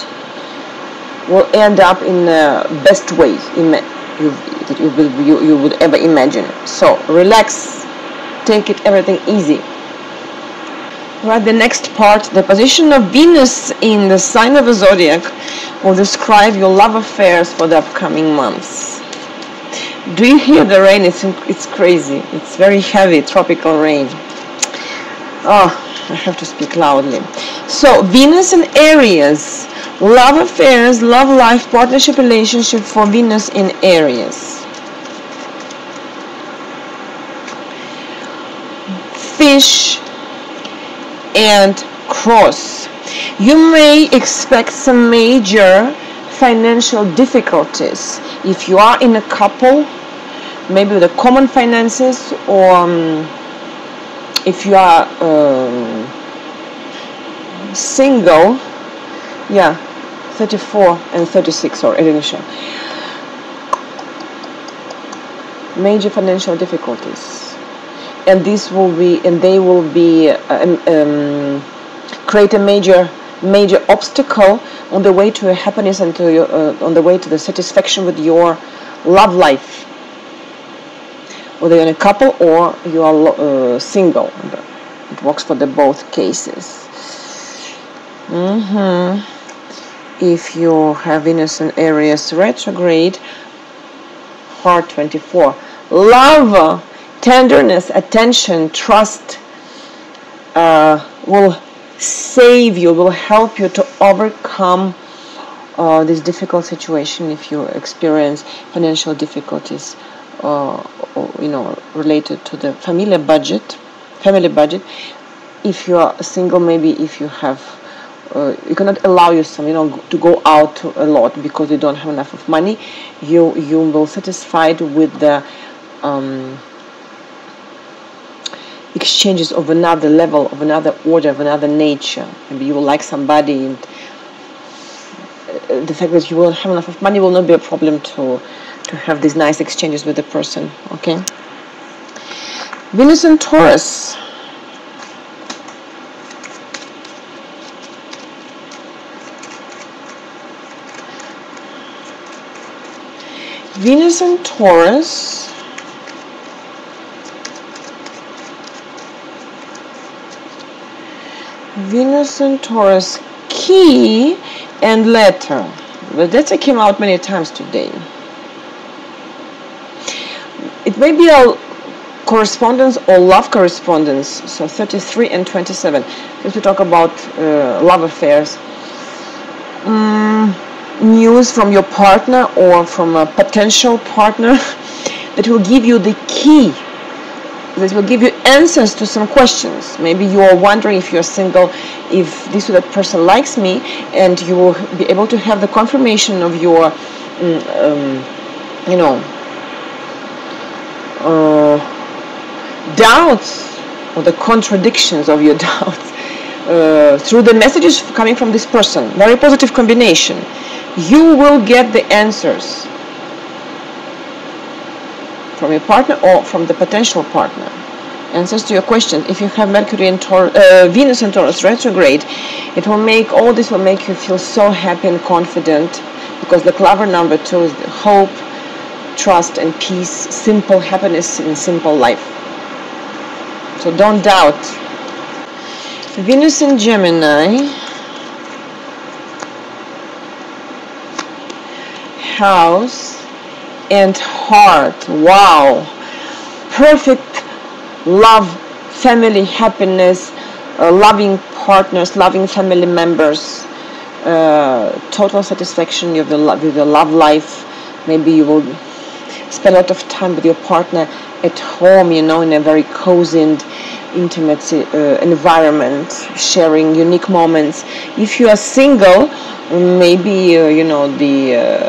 S1: will end up in the best way that you would ever imagine. So relax, take it everything easy. Right, the next part, the position of Venus in the sign of the zodiac will describe your love affairs for the upcoming months. Do you hear the rain? It's crazy. It's very heavy, tropical rain. Oh, I have to speak loudly. So, Venus and Aries, love affairs, love life, partnership, relationship for Venus in Aries. Fish and cross. You may expect some major financial difficulties if you are in a couple, maybe with the common finances, or if you are single. Yeah, 34 and 36, or I didn't show. Major financial difficulties. And this will be, and they will be create a major obstacle on the way to happiness and to your, on the way to the satisfaction with your love life. Whether you're in a couple or you are single, it works for the both cases. If you have Venus and Aries retrograde, heart 24, love. Tenderness, attention, trust will save you, will help you to overcome this difficult situation if you experience financial difficulties, or, you know, related to the family budget. If you are single, maybe if you have, you cannot allow yourself, you know, to go out a lot because you don't have enough of money. You will satisfied with the exchanges of another level, of another order, of another nature. Maybe you will like somebody, and the fact that you won't have enough of money will not be a problem to have these nice exchanges with the person. Okay. Venus and Taurus. Venus and Taurus. Venus and Taurus, key and letter. The letter came out many times today. It may be a correspondence or love correspondence. So 33 and 27. If we talk about love affairs. news from your partner or from a potential partner that will give you the key, that will give you answers to some questions. Maybe you are wondering, if you're single, if this or that person likes me, and you will be able to have the confirmation of your doubts, or the contradictions of your doubts, through the messages coming from this person. Very positive combination. You will get the answers from your partner or from the potential partner. Answers to your questions. If you have Mercury and Venus and Taurus retrograde, all this will make you feel so happy and confident, because the clever number 2 is the hope, trust and peace, simple happiness in simple life. So don't doubt. Venus in Gemini, house and heart. Wow, perfect love, family, happiness, loving partners, loving family members, total satisfaction with your love life. Maybe you will spend a lot of time with your partner at home, in a very cozy and intimate environment, sharing unique moments. If you are single, maybe the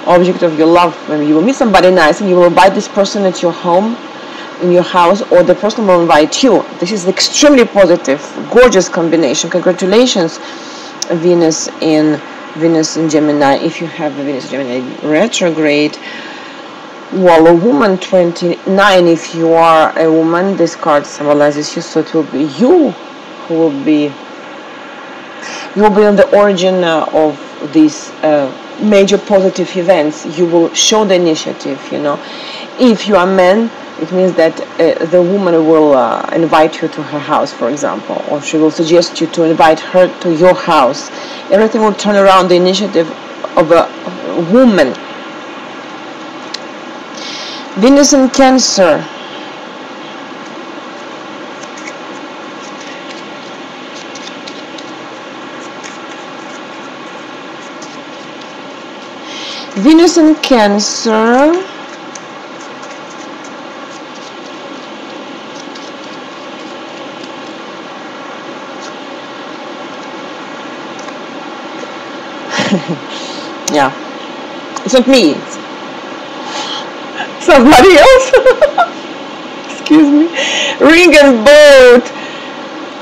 S1: object of your love, maybe you will meet somebody nice and you will invite this person at your home, in your house, or the person will invite you. This is extremely positive, gorgeous combination. Congratulations, Venus in Gemini. If you have a Venus Gemini retrograde, well, a woman 29, if you are a woman, this card symbolizes you, so it will be you who will be on the origin of these major positive events. You will show the initiative, If you are a man, it means that the woman will invite you to her house, for example, or she will suggest you to invite her to your house. Everything will turn around the initiative of a woman. Venus in Cancer. Venus in Cancer. Yeah, it's not me, it's somebody else. Excuse me. Ring and boat,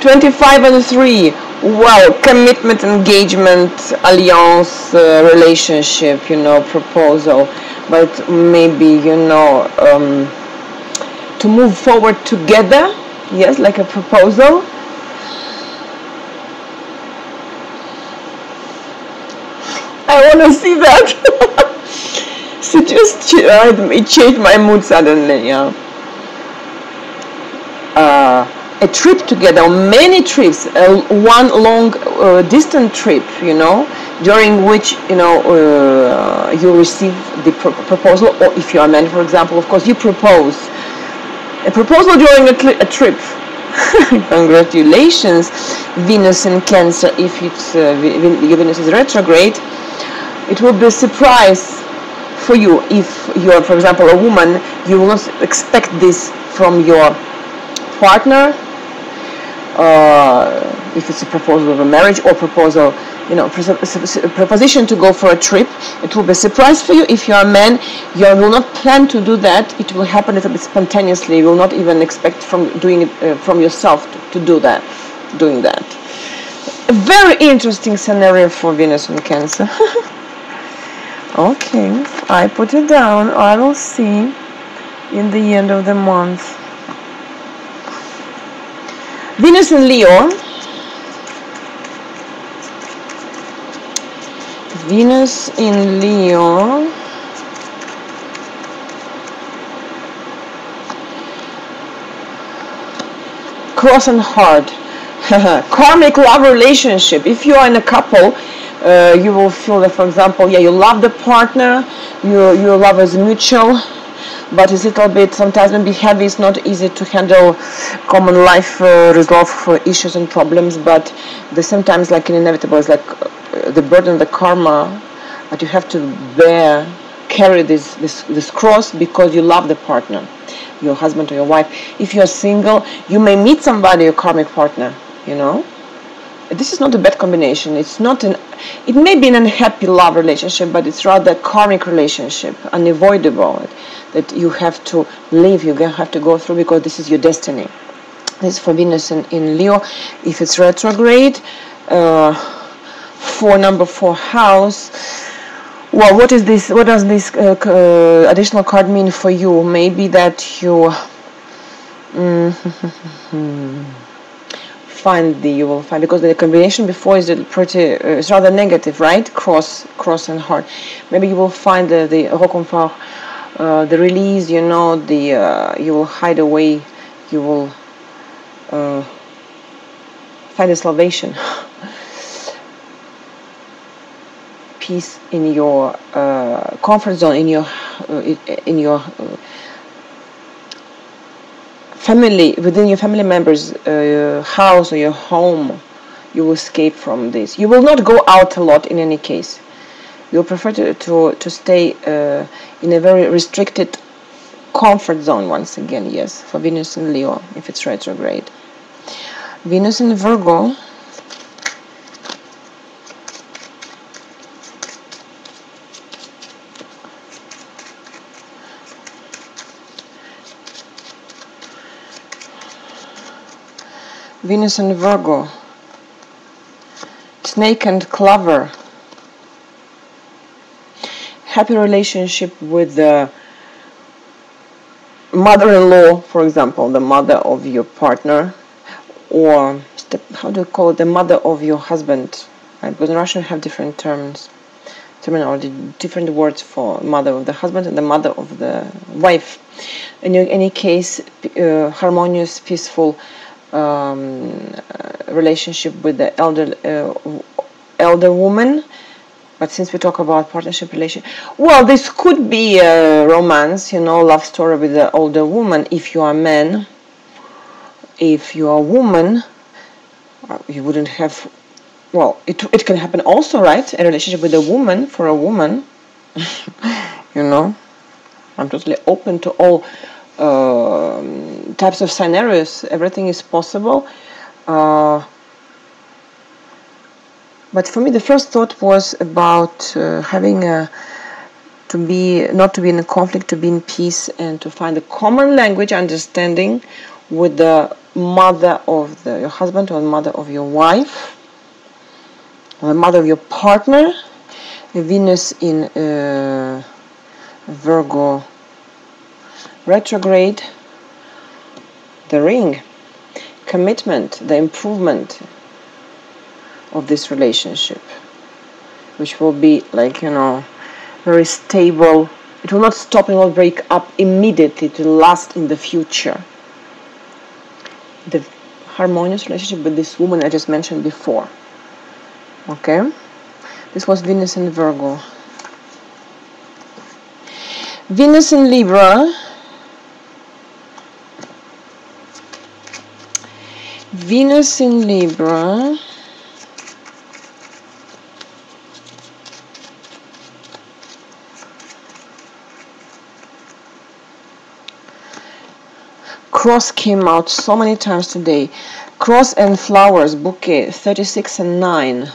S1: 25 and 3. Well, commitment, engagement, alliance, relationship, proposal, but maybe, to move forward together. Yes, like a proposal. I want to see that. So it changed my mood suddenly, yeah. A trip together, many trips, one long distant trip, during which, you receive the proposal, or if you are a man, for example, of course, you propose. A proposal during a trip. Congratulations, Venus in Cancer. If it's Venus is retrograde, it will be a surprise for you. If you are, for example, a woman, you will not expect this from your partner. If it's a proposal of a marriage or proposal, proposition to go for a trip, it will be a surprise for you. If you are a man, you will not plan to do that. It will happen a little bit spontaneously. You will not even expect from doing it from yourself to do that. Doing that. A very interesting scenario for Venus in Cancer. Okay, I put it down. I will see in the end of the month. Venus in Leo. Venus in Leo. Cross and heart. Karmic love relationship. If you are in a couple, you will feel that, for example, you love the partner, your love is mutual, but it's a little bit, sometimes maybe heavy. It's not easy to handle common life, resolve issues and problems, but sometimes like inevitable. It's like the burden, the karma that you have to bear, carry this cross because you love the partner, your husband or your wife. If you're single, you may meet somebody, your karmic partner, you know. This is not a bad combination. It's not it may be an unhappy love relationship, but it's rather a karmic relationship, unavoidable, that you have to live, you have to go through, because this is your destiny. This is for Venus in Leo. If it's retrograde, for number 4 house. Well, what does this additional card mean for you? Maybe that you you will find, because the combination before is it's rather negative, right? Cross and heart. Maybe you will find the reconfort, the release, you know, you will hide away, you will find the salvation. Peace in your comfort zone, in your family, within your family members' house or your home. You will escape from this. You will not go out a lot in any case. You'll prefer to stay in a very restricted comfort zone once again. Yes, for Venus in Leo, if it's retrograde. Venus in Virgo. Venus and Virgo, snake and clover, happy relationship with the mother-in-law, for example, the mother of your partner, or how do you call it, the mother of your husband, right? Because in Russian we have different terminology, different words for mother of the husband and the mother of the wife. In any case, harmonious, peaceful relationship with the elder woman. But since we talk about partnership relation, well, this could be a romance, you know, love story with the older woman. If you are a man, if you are a woman, you wouldn't have. Well, it can happen also, right? A relationship with a woman for a woman. You know, I'm totally open to all types of scenarios. Everything is possible. But for me, the first thought was about having not to be in a conflict, to be in peace, and to find a common language, understanding with the mother of your husband, or the mother of your wife, or the mother of your partner. Venus in Virgo retrograde, the ring, commitment, the improvement of this relationship, which will be like, you know, very stable. It will not stop, it will not break up immediately, it will last in the future. The harmonious relationship with this woman I just mentioned before. Okay, this was Venus in Virgo. Venus in Libra. Venus in Libra. Cross came out so many times today. Cross and flowers, bouquet, 36 and 9.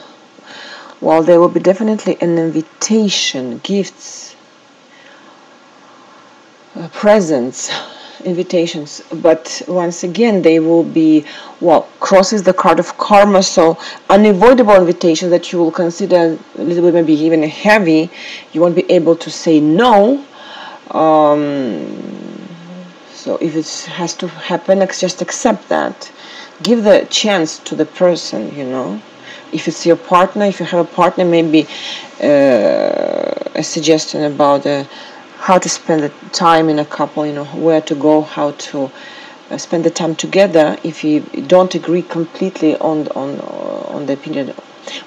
S1: Well, there will be definitely an invitation, gifts, presents, invitations. But once again, they will be, well, cross is the card of karma, so unavoidable invitations that you will consider a little bit maybe even heavy. You won't be able to say no. So if it has to happen, just accept that. Give the chance to the person, you know. If it's your partner, if you have a partner, maybe a suggestion about how to spend the time in a couple, you know, where to go, how to spend the time together. If you don't agree completely on the opinion,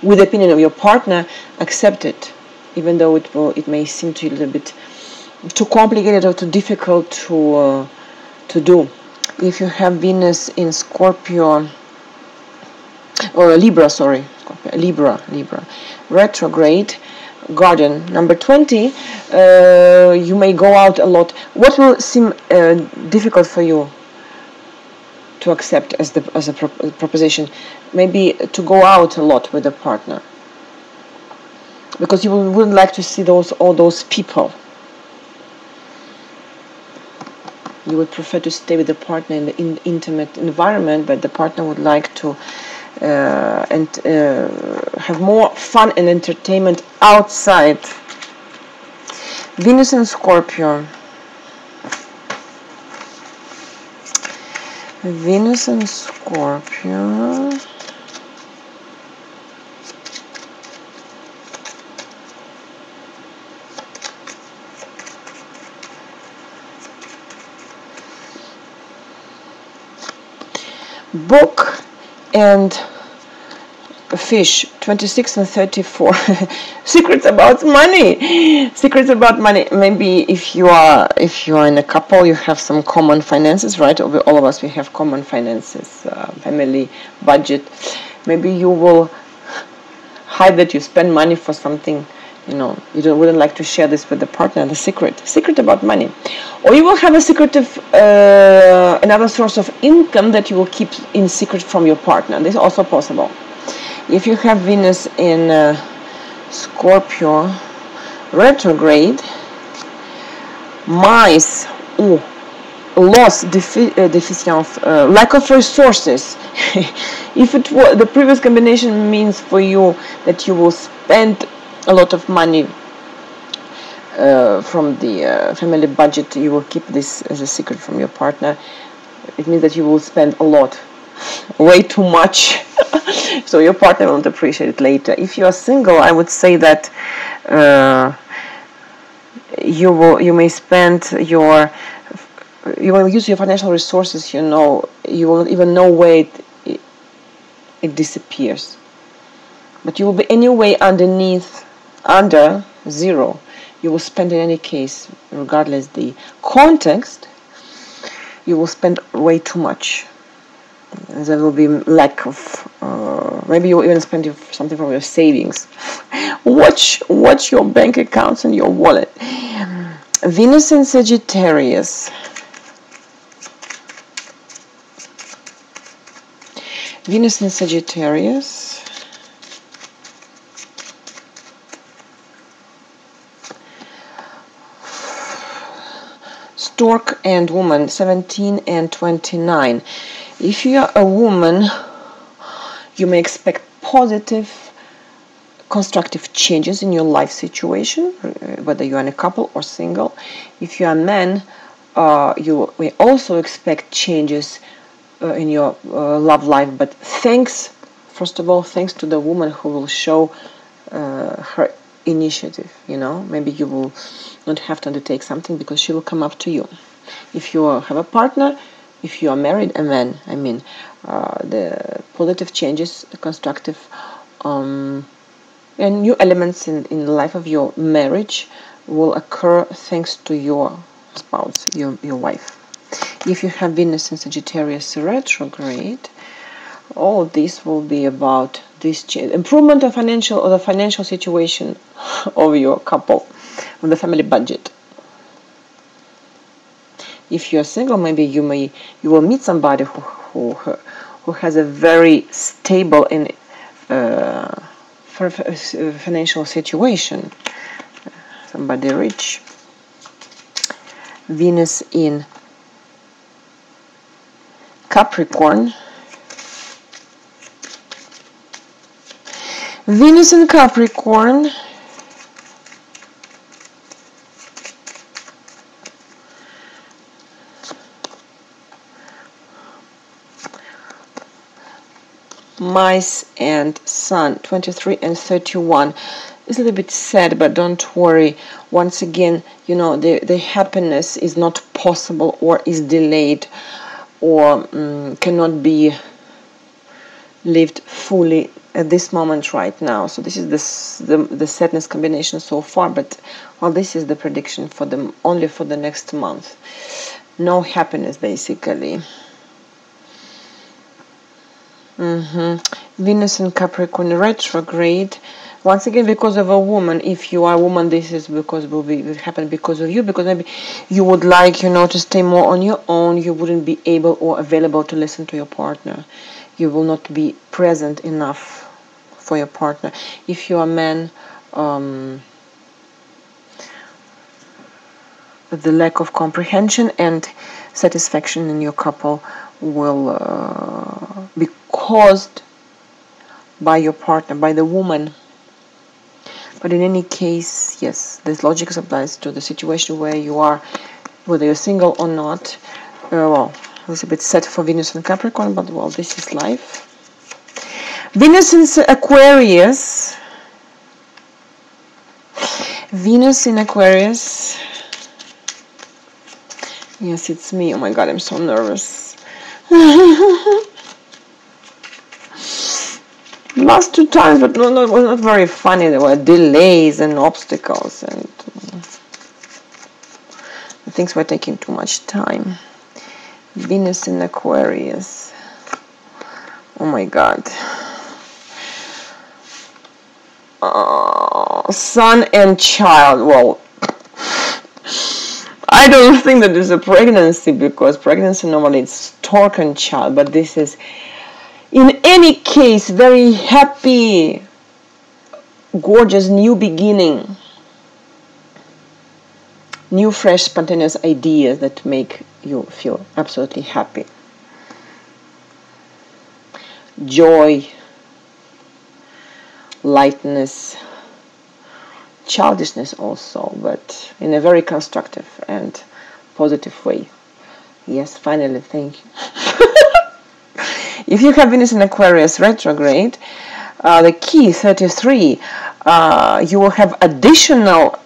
S1: with the opinion of your partner, accept it, even though it may seem to you a little bit too complicated or too difficult to do. If you have Venus in Scorpio or Libra, sorry, Scorpio, Libra, retrograde, Guardian, number 20, you may go out a lot. What will seem difficult for you to accept as a proposition? Maybe to go out a lot with a partner, because you wouldn't like to see all those people. You would prefer to stay with the partner in the intimate environment, but the partner would like to have more fun and entertainment outside. Venus in Scorpio. Venus in Scorpio. Book and fish, 26 and 34. Secrets about money. Secrets about money. Maybe if you are in a couple, you have some common finances, right? All of us, we have common finances, family budget. Maybe you will hide that you spend money for something. You wouldn't like to share this with the partner. The secret about money, or you will have a secretive another source of income that you will keep in secret from your partner. This is also possible. If you have Venus in Scorpio retrograde, mice, loss, deficiency, lack of resources. If the previous combination means for you that you will spend a lot of money from the family budget, you will keep this as a secret from your partner. It means that you will spend a lot, way too much, so your partner won't appreciate it later. If you are single, I would say that you will use your financial resources. You will even know where it disappears, but you will be anyway under zero. You will spend in any case, regardless the context. You will spend way too much. There will be lack of. Maybe you will even spend something from your savings. Watch your bank accounts and your wallet. Venus in Sagittarius. Venus in Sagittarius. Stork and woman, 17 and 29. If you are a woman, you may expect positive, constructive changes in your life situation, whether you are in a couple or single. If you are a man, you may also expect changes in your love life, but first of all, thanks to the woman who will show her initiative. Maybe you will not have to undertake something because she will come up to you. If you have a partner, if you are married, a man, the positive changes, the constructive and new elements in the life of your marriage will occur thanks to your spouse, your wife. If you have Venus in Sagittarius retrograde, all this will be about this improvement of the financial situation of your couple, of the family budget. If you're single, maybe you will meet somebody who has a very stable and financial situation. Somebody rich. Venus in Capricorn. Venus in Capricorn. Mice and Sun, 23 and 31. It's a little bit sad, but don't worry. Once again, the happiness is not possible, or is delayed, or cannot be lived fully at this moment right now. So this is the sadness combination so far, but well, this is the prediction for them only for the next month. No happiness, basically. Venus in Capricorn retrograde. Once again, because of a woman. If you are a woman, this is because it will happen because of you. Because maybe you would like, you know, to stay more on your own. You wouldn't be able or available to listen to your partner. You will not be present enough for your partner. If you are a man, the lack of comprehension and satisfaction in your couple will be caused by your partner, by the woman. But in any case, yes, this logic applies to the situation where you are, whether you're single or not. Well, it's a bit sad for Venus and Capricorn, but well, this is life. Venus in Aquarius. Venus in Aquarius. Yes, it's me. Oh my God, I'm so nervous. Last 2 times, but no, it was not very funny. There were delays and obstacles, and things were taking too much time. Venus in Aquarius. Oh my God. Son and child. Well, I don't think that there's a pregnancy, because pregnancy normally it's torque and child, but this is, in any case, very happy, gorgeous new beginning. New, fresh, spontaneous ideas that make you feel absolutely happy. Joy, lightness, childishness also, but in a very constructive and positive way. Yes, finally, thank you. If you have Venus in Aquarius retrograde, the key 33, you will have additional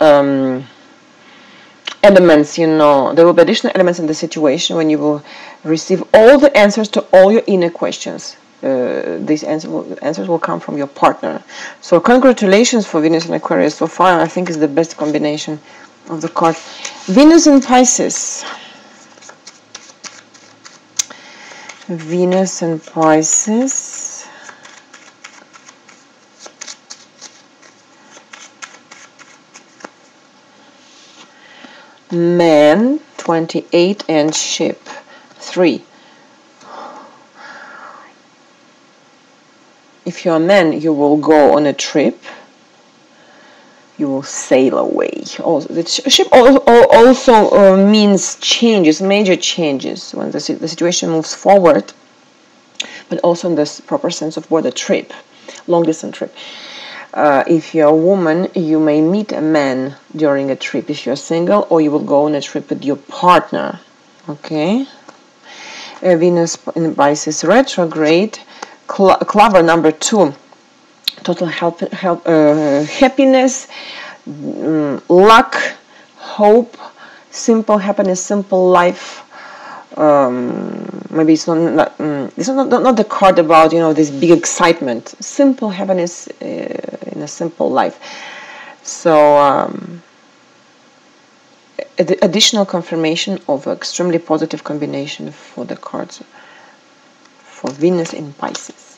S1: elements, you know, there will be additional elements in the situation when you will receive all the answers to all your inner questions. These answers will come from your partner. So congratulations for Venus in Aquarius so far. I think is the best combination of the card. Venus in Pisces. Venus in Pisces. Man, 28, and ship, 3. If you're a man, you will go on a trip. You will sail away. Also, the ship also means changes, major changes, when the situation moves forward, but also in this proper sense of word, a trip, long-distance trip. If you're a woman, you may meet a man during a trip if you're single, or you will go on a trip with your partner. Okay? Venus in Pisces retrograde. Clover number 2, total happiness, luck, hope, simple happiness, simple life. Maybe it's not the card about, you know, this big excitement. Simple happiness in a simple life. So additional confirmation of an extremely positive combination for the cards for Venus in Pisces.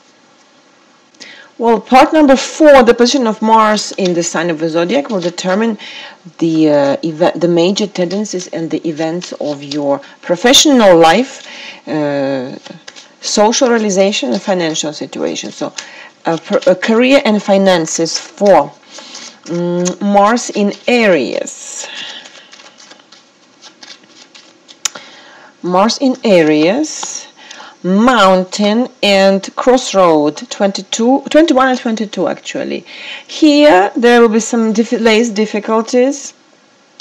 S1: Well, part number 4, the position of Mars in the sign of the zodiac will determine the major tendencies and the events of your professional life, social realization, and financial situation. So, career and finances for Mars in Aries. Mars in Aries. Mountain and crossroad, 21 and 22 actually. Here there will be some delays, difficulties,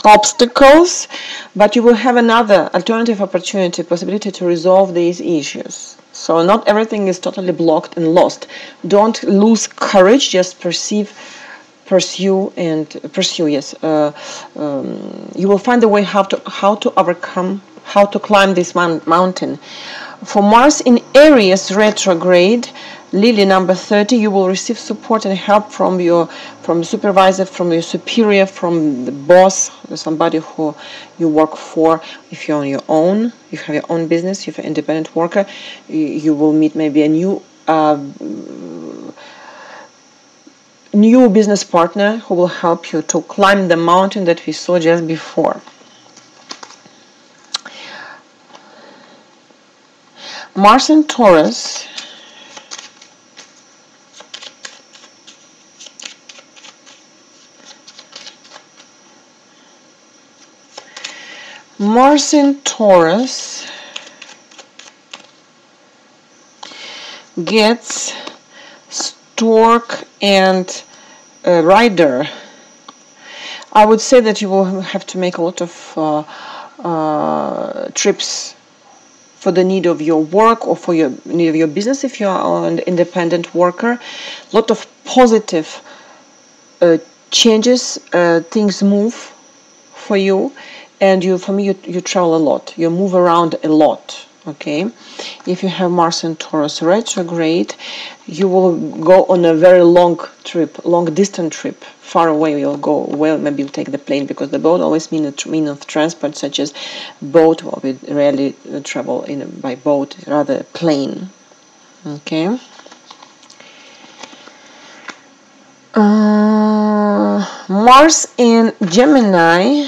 S1: obstacles, but you will have another alternative opportunity, possibility to resolve these issues. So not everything is totally blocked and lost. Don't lose courage, just pursue, yes. You will find a way how to overcome, how to climb this mountain. For Mars in Aries retrograde, Lily, number 30, you will receive support and help from the supervisor, from your superior, from the boss, somebody who you work for. If you're on your own, you have your own business, you're an independent worker, you will meet maybe a new business partner who will help you to climb the mountain that we saw just before. Mars in Taurus. Mars in Taurus gets Stork and Rider. I would say that you will have to make a lot of trips for the need of your work or for your need of your business if you are an independent worker. A lot of positive changes, things move for you, and you travel a lot, you move around a lot. Okay, if you have Mars in Taurus retrograde, you will go on a very long trip, long distance trip, far away. You'll go, well, maybe you'll take the plane, because the boat always means a mean of transport, such as boat. Well, we rarely travel by boat, rather plane. Okay. Mars in Gemini.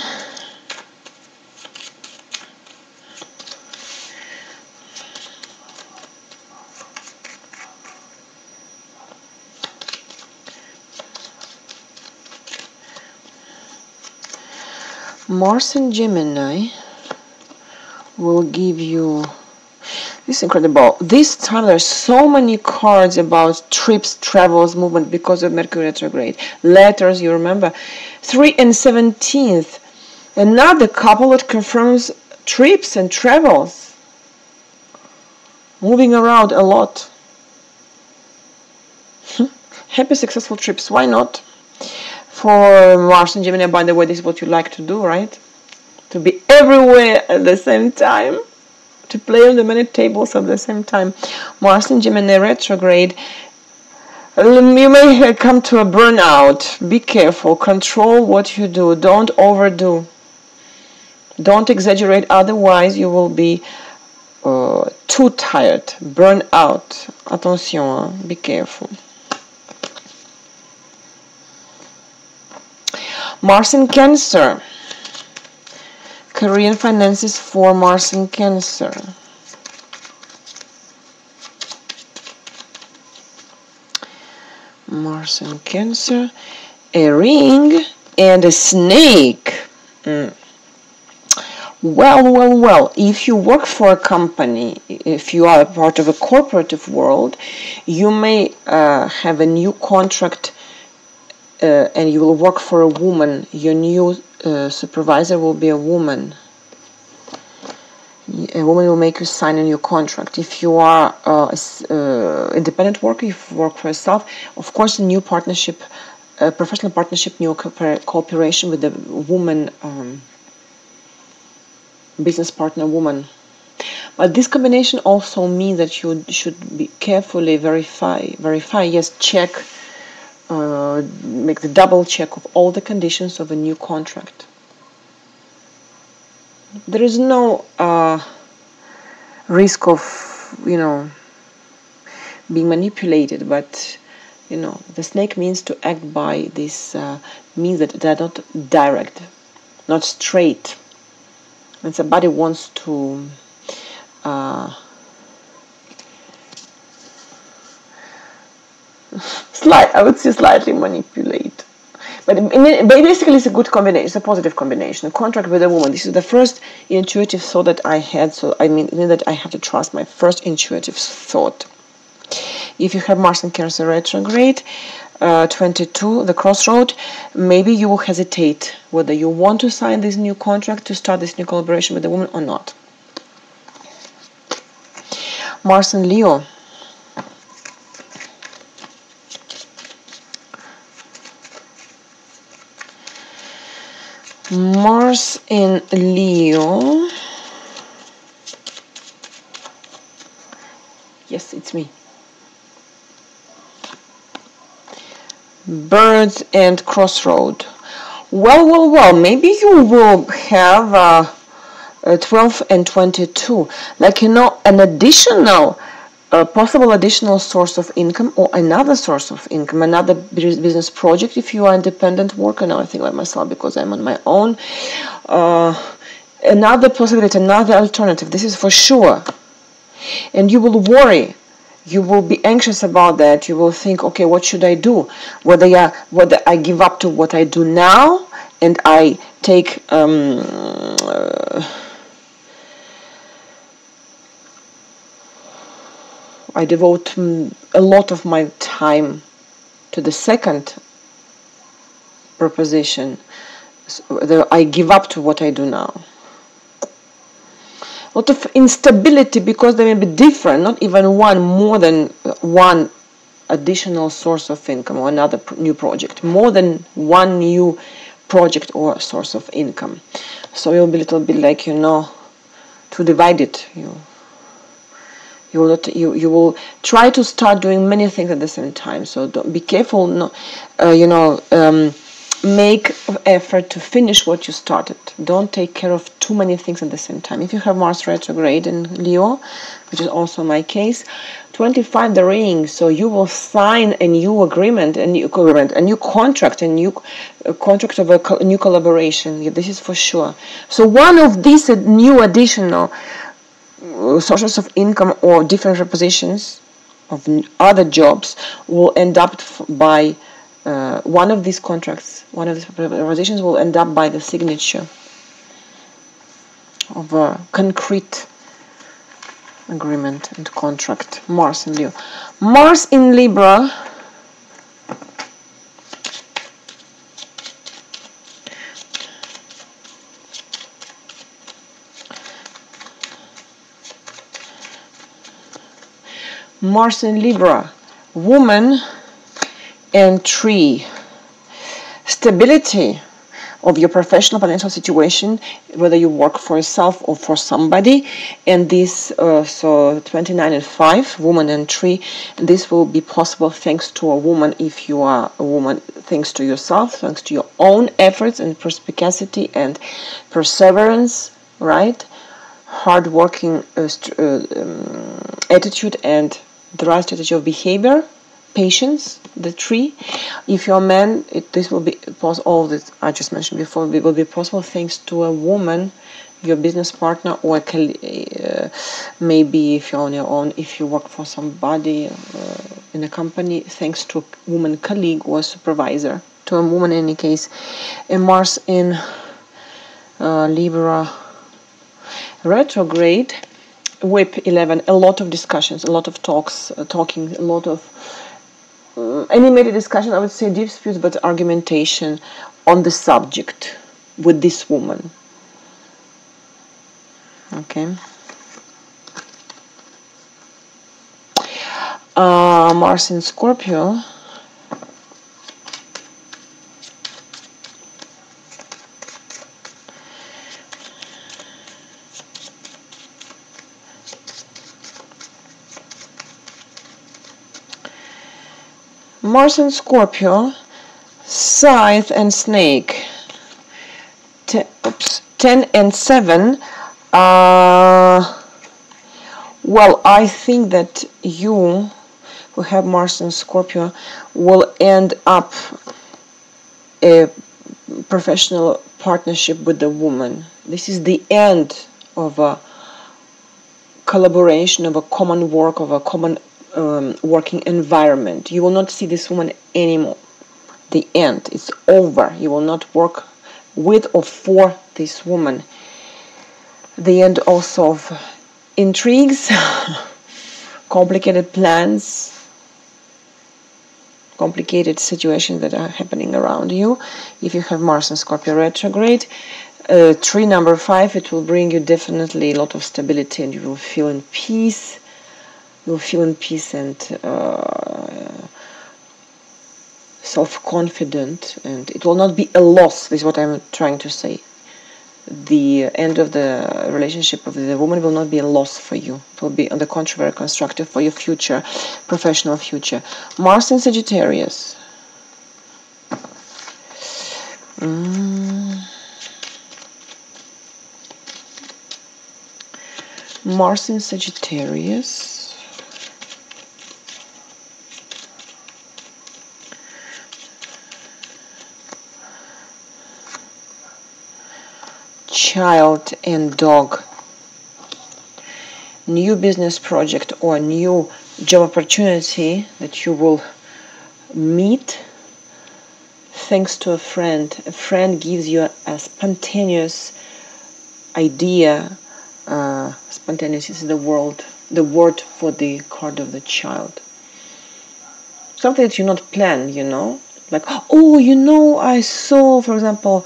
S1: Mars in Gemini will give you this incredible. This time there's so many cards about trips, travels, movement because of Mercury retrograde. Letters, you remember. 3 and 17th. Another couple that confirms trips and travels. Moving around a lot. Happy, successful trips. Why not? For Mars and Gemini, by the way, this is what you like to do, right? To be everywhere at the same time. To play on the many tables at the same time. Mars and Gemini retrograde. You may come to a burnout. Be careful. Control what you do. Don't overdo. Don't exaggerate. Otherwise, you will be too tired. Burn out. Attention. Be careful. Mars in Cancer. Career and finances for Mars in Cancer. Mars in Cancer. A ring and a snake. Well, if you work for a company, if you are a part of a corporative world, you may have a new contract and you will work for a woman. Your new supervisor will be a woman. A woman will make you sign a new contract. If you are independent worker, if you work for yourself, of course, a new partnership, professional partnership, new cooperation with a woman, business partner woman. But this combination also means that you should be carefully verify, yes, check, make the double check of all the conditions of a new contract. There is no risk of, being manipulated, but, the snake means to act by this, means that they're not direct, not straight. And somebody wants to I would say slightly manipulate. But basically it's a good combination, it's a positive combination. A contract with a woman. This is the first intuitive thought that I had, so I mean that I have to trust my first intuitive thought. If you have Mars in Cancer retrograde, 22, the crossroad, maybe you will hesitate whether you want to sign this new contract, to start this new collaboration with a woman or not. Mars in Leo. Mars in Leo. Yes, it's me. Birds and crossroad. Well, maybe you will have 12 and 22, like, you know, an additional possible additional source of income, or another source of income, another business project if you are independent worker. Now I think like myself, because I'm on my own. Another possibility, another alternative, this is for sure. And you will worry, you will be anxious about that. You will think, okay, what should I do? Whether I give up to what I do now and I take I devote a lot of my time to the second proposition. So I give up to what I do now. A lot of instability, because they may be different, not even more than one additional source of income or another new project, more than one new project or source of income. So it will be a little bit like, you know, to divide it. You will try to start doing many things at the same time. So don't be careful. Make effort to finish what you started. Don't take care of too many things at the same time. If you have Mars retrograde in Leo, which is also my case, 25 the ring. So you will sign a new agreement, a new contract, a new contract of a new collaboration. Yeah, this is for sure. So one of these new additional sources of income or different repositions of other jobs will end up by one of these contracts, one of these propositions will end up by the signature of a concrete agreement and contract. Mars in Leo. Mars in Libra. Mars in Libra. Woman and tree. Stability of your professional financial situation, whether you work for yourself or for somebody. And this, so 29 and 5, woman and tree, this will be possible thanks to a woman. If you are a woman, thanks to yourself, thanks to your own efforts and perspicacity and perseverance, right? Hard-working attitude and the right strategy of behavior. Patience, the tree. If you're a man, this will be possible. All that I just mentioned before, it will be possible thanks to a woman, your business partner, or maybe if you're on your own, if you work for somebody in a company, thanks to a woman colleague or supervisor. To a woman, in any case. And Mars in Libra retrograde, whip 11. A lot of discussions, a lot of talking, a lot of animated discussion, I would say disputes, but argumentation on the subject with this woman. Okay. Mars in Scorpio. Mars and Scorpio, Scythe and Snake, 10 and 7. Well, I think that you who have Mars and Scorpio will end up a professional partnership with the woman. This is the end of a collaboration, of a common work, of a common working environment. You will not see this woman anymore. The end. It's over. You will not work with or for this woman. The end also of intrigues, complicated plans, complicated situations that are happening around you. If you have Mars and Scorpio retrograde, tree number 5, it will bring you definitely a lot of stability, and you will feel in peace. You'll feel in peace and self-confident, and it will not be a loss. This is what I'm trying to say. The end of the relationship of the woman will not be a loss for you. It will be, on the contrary, constructive for your future, professional future. Mars in Sagittarius. Mars in Sagittarius. Child and dog. New business project or new job opportunity that you will meet thanks to a friend. A friend gives you a spontaneous idea. Spontaneous is the word for the card of the child. Something that you not plan, you know, like, oh, you know, I saw, for example,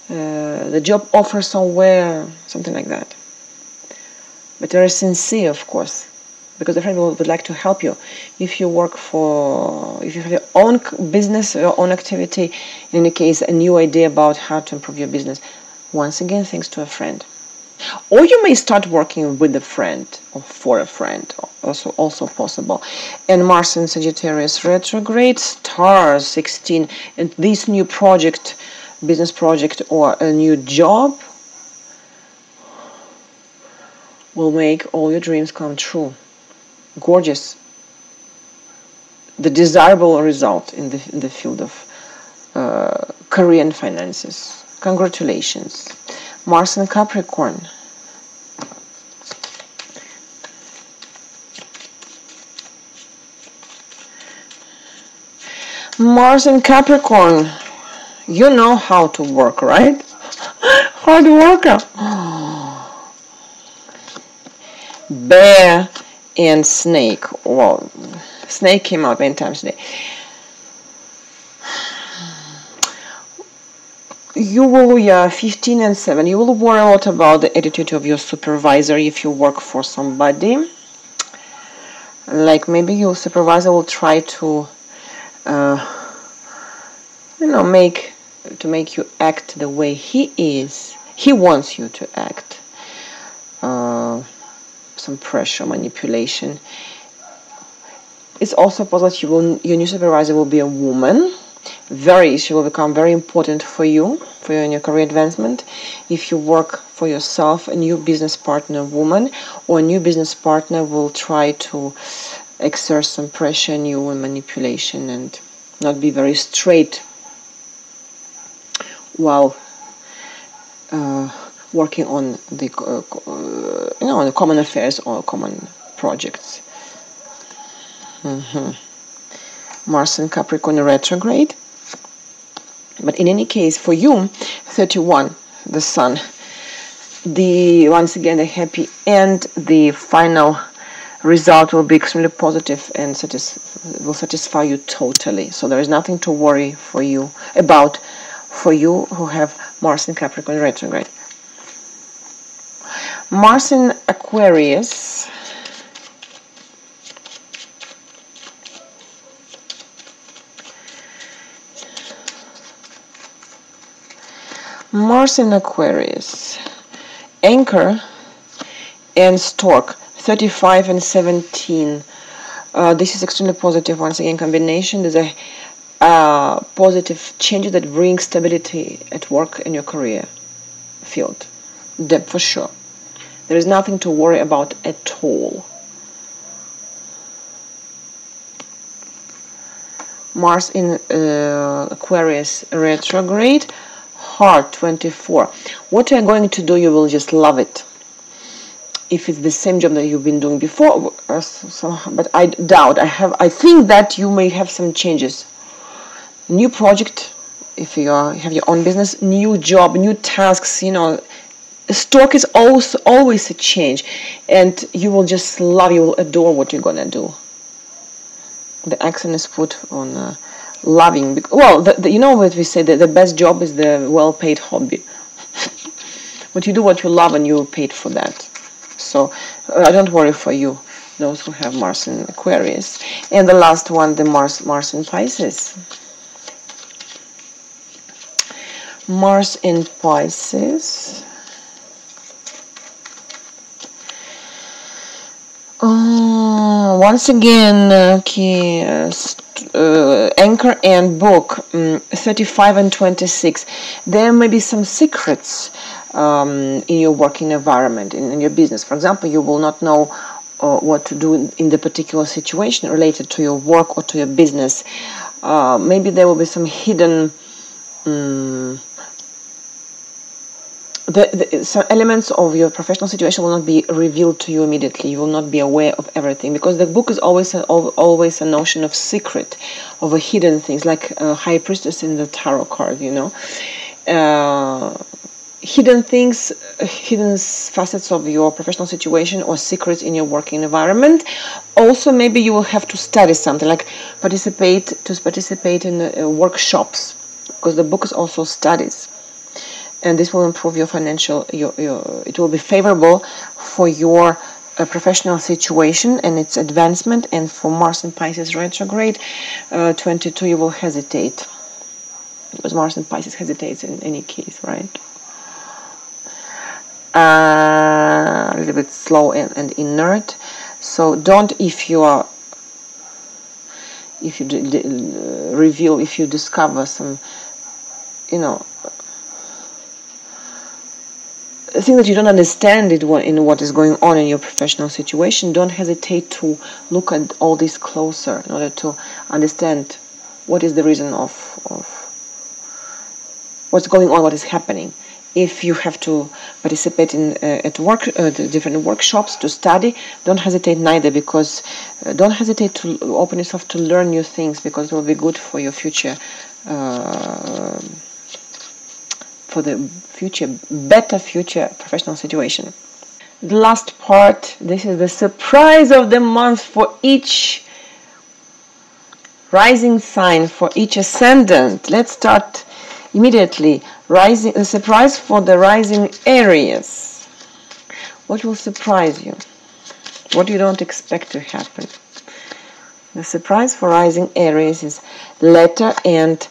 S1: the job offer somewhere, something like that. But very sincere, of course, because the friend would like to help you. If you if you have your own business, your own activity, in any case, a new idea about how to improve your business, once again, thanks to a friend. Or you may start working with a friend or for a friend, also possible. And Mars in Sagittarius retrograde, stars 16, and this new project, business project or a new job will make all your dreams come true. Gorgeous. The desirable result in the field of career and finances. Congratulations. Mars in Capricorn. Mars in Capricorn. You know how to work, right? Hard worker. Bear and snake. Well, snake came out many times today. You will, 15 and 7, you will worry a lot about the attitude of your supervisor if you work for somebody. Like maybe your supervisor will try to, make you act the way he is. He wants you to act. Some pressure, manipulation. It's also possible your new supervisor will be a woman. She will become very important for you in your career advancement. If you work for yourself, a new business partner woman or a new business partner will try to exert some pressure on you and manipulation and not be very straight while working on the on the common affairs or common projects. Mars in Capricorn retrograde. But in any case, for you, 31, the Sun, once again the happy end, the final result will be extremely positive and will satisfy you totally. So there is nothing to worry for you who have Mars in Capricorn retrograde. Mars in Aquarius. Mars in Aquarius, Anchor and Stork, 35 and 17. This is extremely positive, once again, combination. There's a positive change that brings stability at work in your career field. That for sure. There is nothing to worry about at all. Mars in Aquarius retrograde. Heart 24. What you're going to do, you will just love it. If it's the same job that you've been doing before, but I doubt. I think that you may have some changes. New project, if you have your own business, new job, new tasks. Stork is also always a change, and you will just love. You will adore what you're gonna do. The accent is put on. Loving, well, you know what we say, that the best job is the well-paid hobby. What you do, what you love, and you're paid for that. So I don't worry for you, those who have Mars in Aquarius. And the last one, the Mars in Pisces. Mars in Pisces. Once again, Anchor and Book, 35 and 26. There may be some secrets in your working environment, in your business. For example, you will not know what to do in the particular situation related to your work or to your business. Maybe there will be some hidden some elements of your professional situation will not be revealed to you immediately. You will not be aware of everything, because the book is always a notion of secret, of a hidden things, like a high priestess in the tarot card, you know. Hidden things, hidden facets of your professional situation or secrets in your working environment. Also, maybe you will have to study something, like participate in workshops, because the book is also studies. And this will improve your financial, it will be favorable for your professional situation and its advancement. And for Mars and Pisces retrograde 22, you will hesitate, because Mars and Pisces hesitates in any case, right? A little bit slow and inert. So don't, if you discover some, you know, a thing that you don't understand in what is going on in your professional situation, don't hesitate to look at all this closer in order to understand what is the reason of what's going on, what is happening. If you have to participate in at work, different workshops to study, don't hesitate neither, because don't hesitate to open yourself to learn new things, because it will be good for your future, better future professional situation. The last part, this is the surprise of the month for each rising sign, for each ascendant. Let's start immediately. The surprise for the rising Aries. What will surprise you? What you don't expect to happen? The surprise for rising Aries is letter and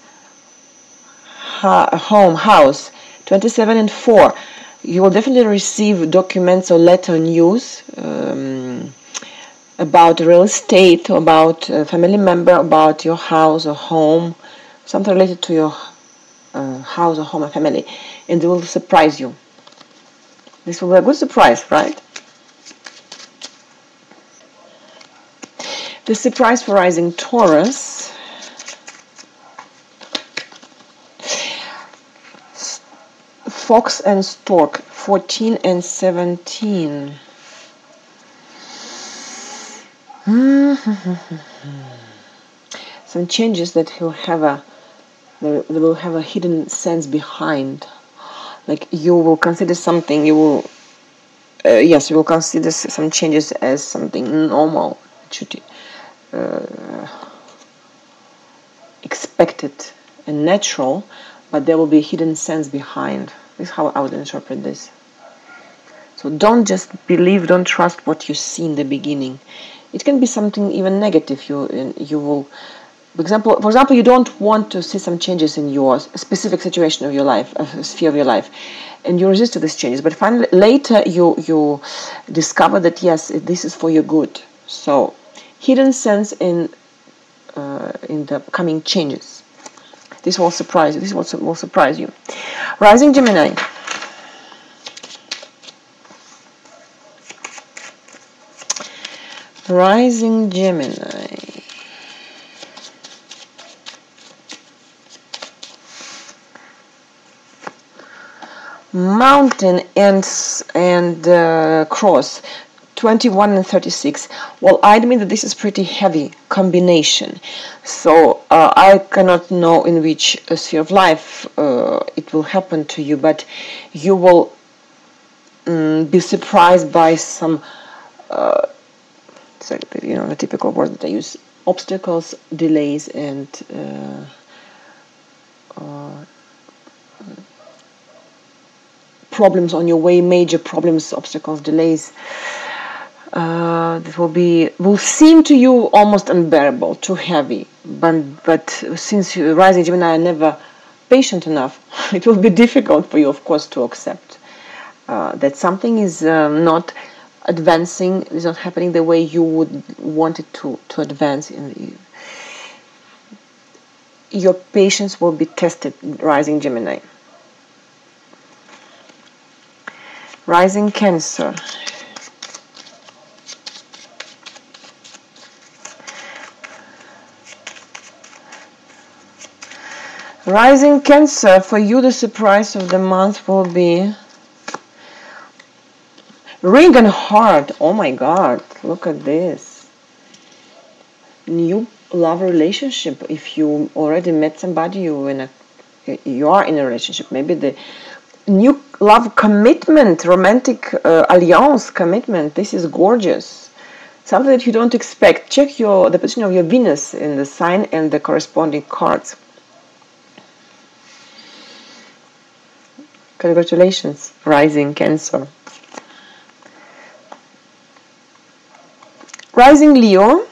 S1: house, 27 and 4. You will definitely receive documents or letter news about real estate, or about a family member, about your house or home, something related to your house or home or family, and it will surprise you. This will be a good surprise, right? The surprise for rising Taurus. Fox and Stork, 14 and 17. Some changes that will have a hidden sense behind. Like you will consider something, you will consider some changes as something normal. It should be expected and natural, but there will be a hidden sense behind. This is how I would interpret this. So don't just believe, don't trust what you see in the beginning. It can be something even negative. You will, for example, you don't want to see some changes in your specific situation of your life, a sphere of your life, and you resist to these changes. But finally, later you discover that yes, this is for your good. So hidden sense in the coming changes. This will surprise you. This will surprise you. Rising Gemini. Rising Gemini. Mountain and cross, 21 and 36. Well, I admit that this is pretty heavy combination. So I cannot know in which sphere of life it will happen to you, but you will be surprised by some, the typical word that I use, obstacles, delays, and problems on your way, major problems, obstacles, delays. That will seem to you almost unbearable, too heavy. But since you rising Gemini are never patient enough, it will be difficult for you, of course, to accept that something is not advancing, is not happening the way you would want it to advance. your patience will be tested, rising Gemini. Rising Cancer. Rising Cancer, for you the surprise of the month will be Ring and Heart. Oh my God, look at this. New love relationship. If you already met somebody, you are in a relationship. Maybe the new love commitment, romantic alliance commitment. This is gorgeous. Something that you don't expect. Check the position of your Venus in the sign and the corresponding cards. Congratulations, rising Cancer. Rising Leo.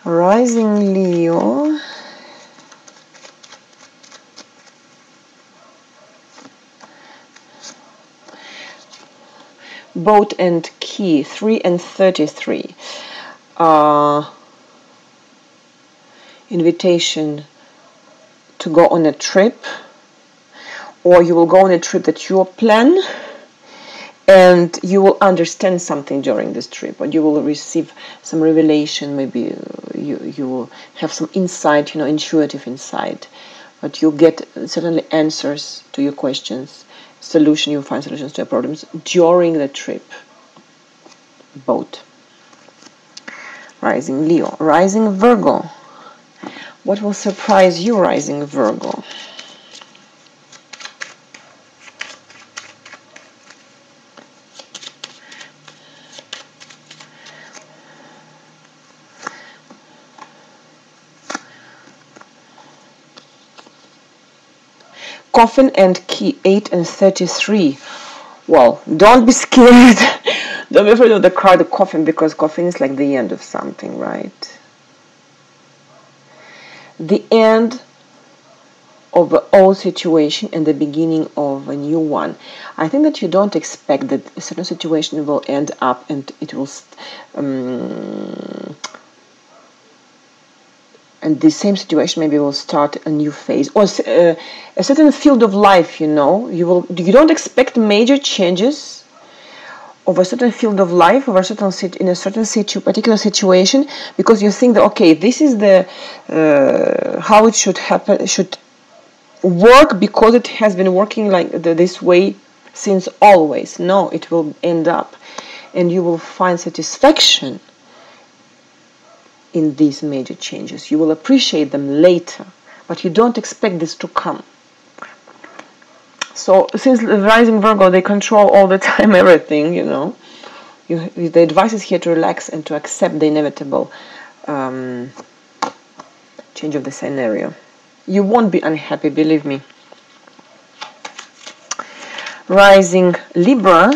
S1: Rising Leo. Boat and Key, 3 and 33. Invitation to go on a trip, or you will go on a trip that you plan, and you will understand something during this trip, or you will receive some revelation. Maybe you will have some insight, intuitive insight, but you'll get certainly answers to your questions, you'll find solutions to your problems during the trip. Boat. Rising Leo. Rising Virgo. What will surprise you, rising Virgo? Coffin and Key, 8 and 33. Well, don't be scared. Don't be afraid of the card, the coffin, because coffin is like the end of something, right? The end of an old situation and the beginning of a new one. I think that you don't expect that a certain situation will end up and it will and the same situation maybe will start a new phase, or a certain field of life. You don't expect major changes of a certain field of life, of a certain in a certain particular situation, because you think that, okay, this is the how it should happen, should work, because it has been working like this way since always. No, it will end up, and you will find satisfaction in these major changes. You will appreciate them later, but you don't expect this to come. So since the rising Virgo, they control all the time everything, the advice is here to relax and to accept the inevitable change of the scenario. You won't be unhappy, believe me. Rising Libra.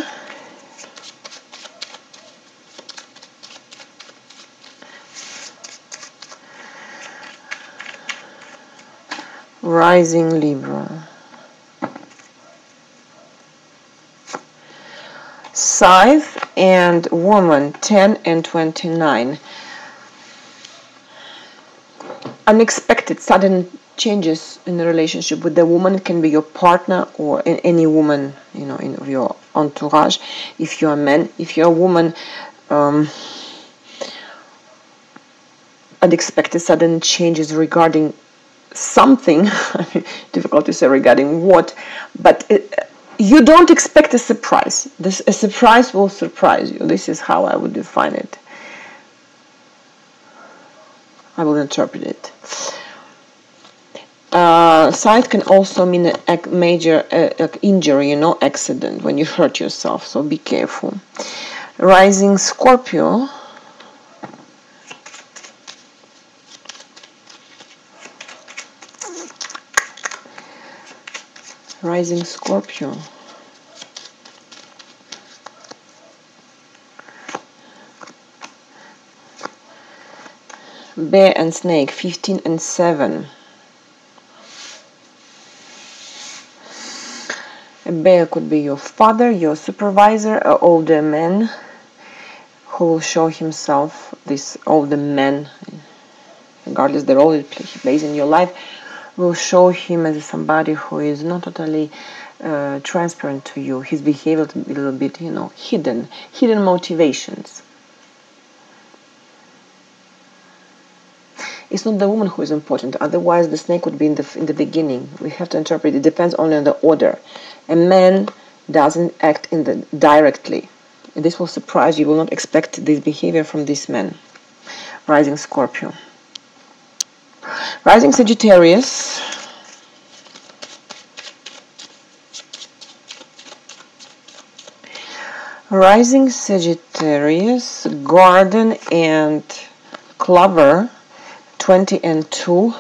S1: Rising Libra. Scythe and Woman, 10 and 29. Unexpected, sudden changes in the relationship with the woman. It can be your partner or any woman, in your entourage. If you're a man, if you're a woman, unexpected, sudden changes regarding something. Difficult to say regarding what, but you don't expect a surprise. A surprise will surprise you. This is how I would define it. I will interpret it. Scythe can also mean a major injury, accident, when you hurt yourself, so be careful. Rising Scorpio. Rising Scorpio. Bear and Snake, 15 and 7. A bear could be your father, your supervisor, an older man who will show himself, all the men, regardless the role he plays in your life, will show him as somebody who is not totally transparent to you. His behavior is a little bit, hidden motivations. It's not the woman who is important. Otherwise, the snake would be in the beginning. We have to interpret. It depends only on the order. A man doesn't act directly. And this will surprise you. You will not expect this behavior from this man. Rising Scorpio. Rising Sagittarius. Rising Sagittarius, Garden and Clover, 20 and 2.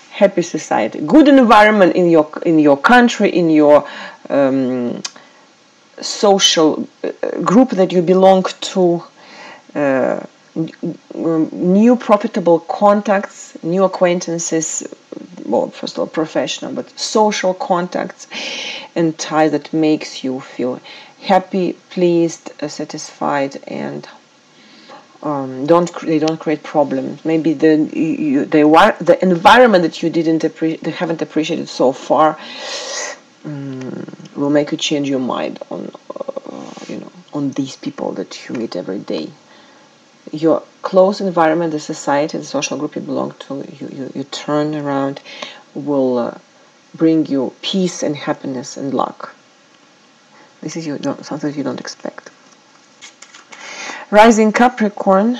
S1: Happy society, good environment in your country, in your social group that you belong to. New profitable contacts, new acquaintances, well, first of all professional, but social contacts and ties that makes you feel happy, pleased, satisfied, and they don't create problems. Maybe the environment that you haven't appreciated so far will make you change your mind on these people that you meet every day. Your close environment, the society, the social group you belong to, you turn around, will bring you peace and happiness and luck. This is something you don't expect. Rising Capricorn.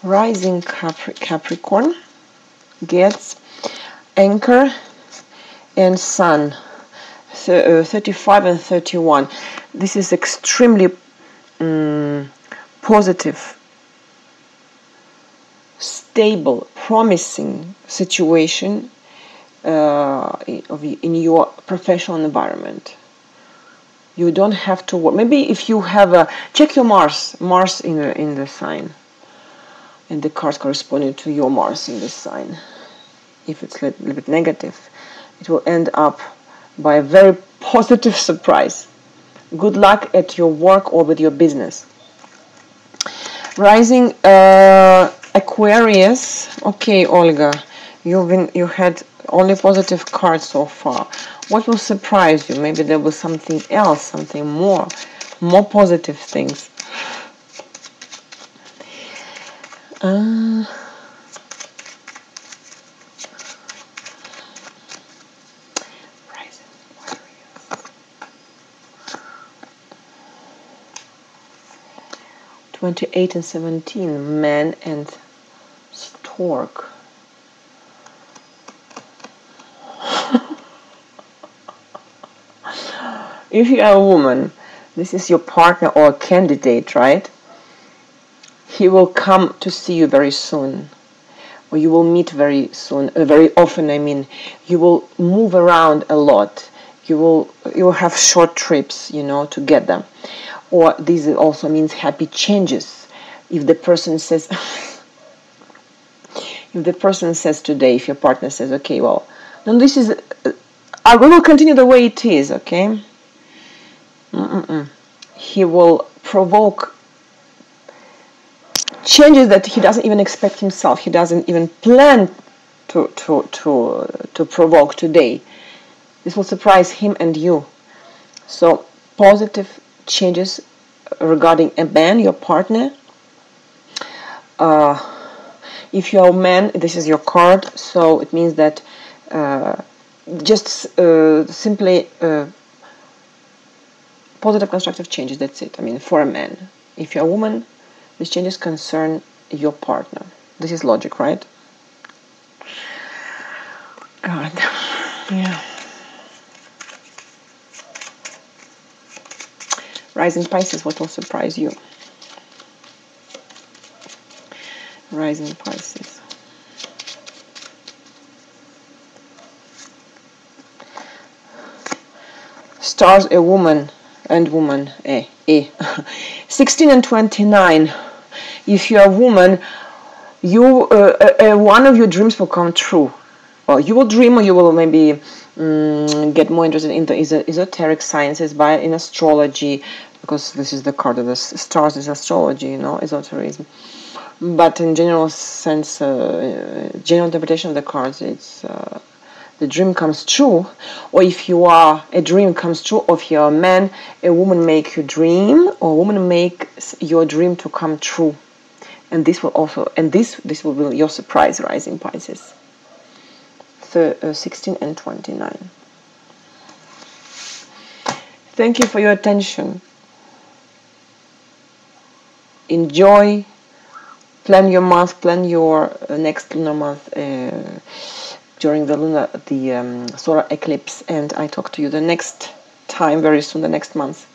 S1: Rising Capricorn gets Anchor and Sun. 35 and 31. This is extremely positive, stable, promising situation in your professional environment. You don't have to work. Maybe if you have check your Mars in the sign, and the cards corresponding to your Mars in the sign. If it's a little bit negative, it will end up by a very positive surprise. Good luck at your work or with your business. Rising Aquarius. Okay, Olga, you had only positive cards so far. What will surprise you? Maybe there was something else, something more positive things. Rising Aquarius. 28 and 17, Man and Stork. If you are a woman, this is your partner or candidate, right? He will come to see you very soon, or you will meet very soon, very often. I mean, you will move around a lot. You will have short trips, together. Or this also means happy changes. If the person says, today, if your partner says, okay, well, no, this is, I will continue the way it is, okay? He will provoke changes that he doesn't even expect himself. He doesn't even plan to provoke today. This will surprise him and you. So positive changes regarding a man, your partner. If you are a man, this is your card. So it means that just simply positive constructive changes. That's it. I mean, for a man. If you're a woman, these changes concern your partner. This is logic, right? God. Yeah. Rising Pisces, what will surprise you? Rising Pisces. Stars, a woman and woman. 16 and 29. If you're a woman, you one of your dreams will come true. Well, you will dream, or you will maybe get more interested in the esoteric sciences, in astrology, because this is the card of the stars, is astrology, you know, esotericism. But in general sense, general interpretation of the cards, it's the dream comes true. Or if you are, a dream comes true. Or if you're a man, a woman make you dream, or a woman makes your dream to come true. And this will also, and this will be your surprise rising Pisces. 16 and 29. Thank you for your attention. Enjoy. Plan your month. Plan your next lunar month during the solar eclipse. And I talk to you the next time, very soon, the next month.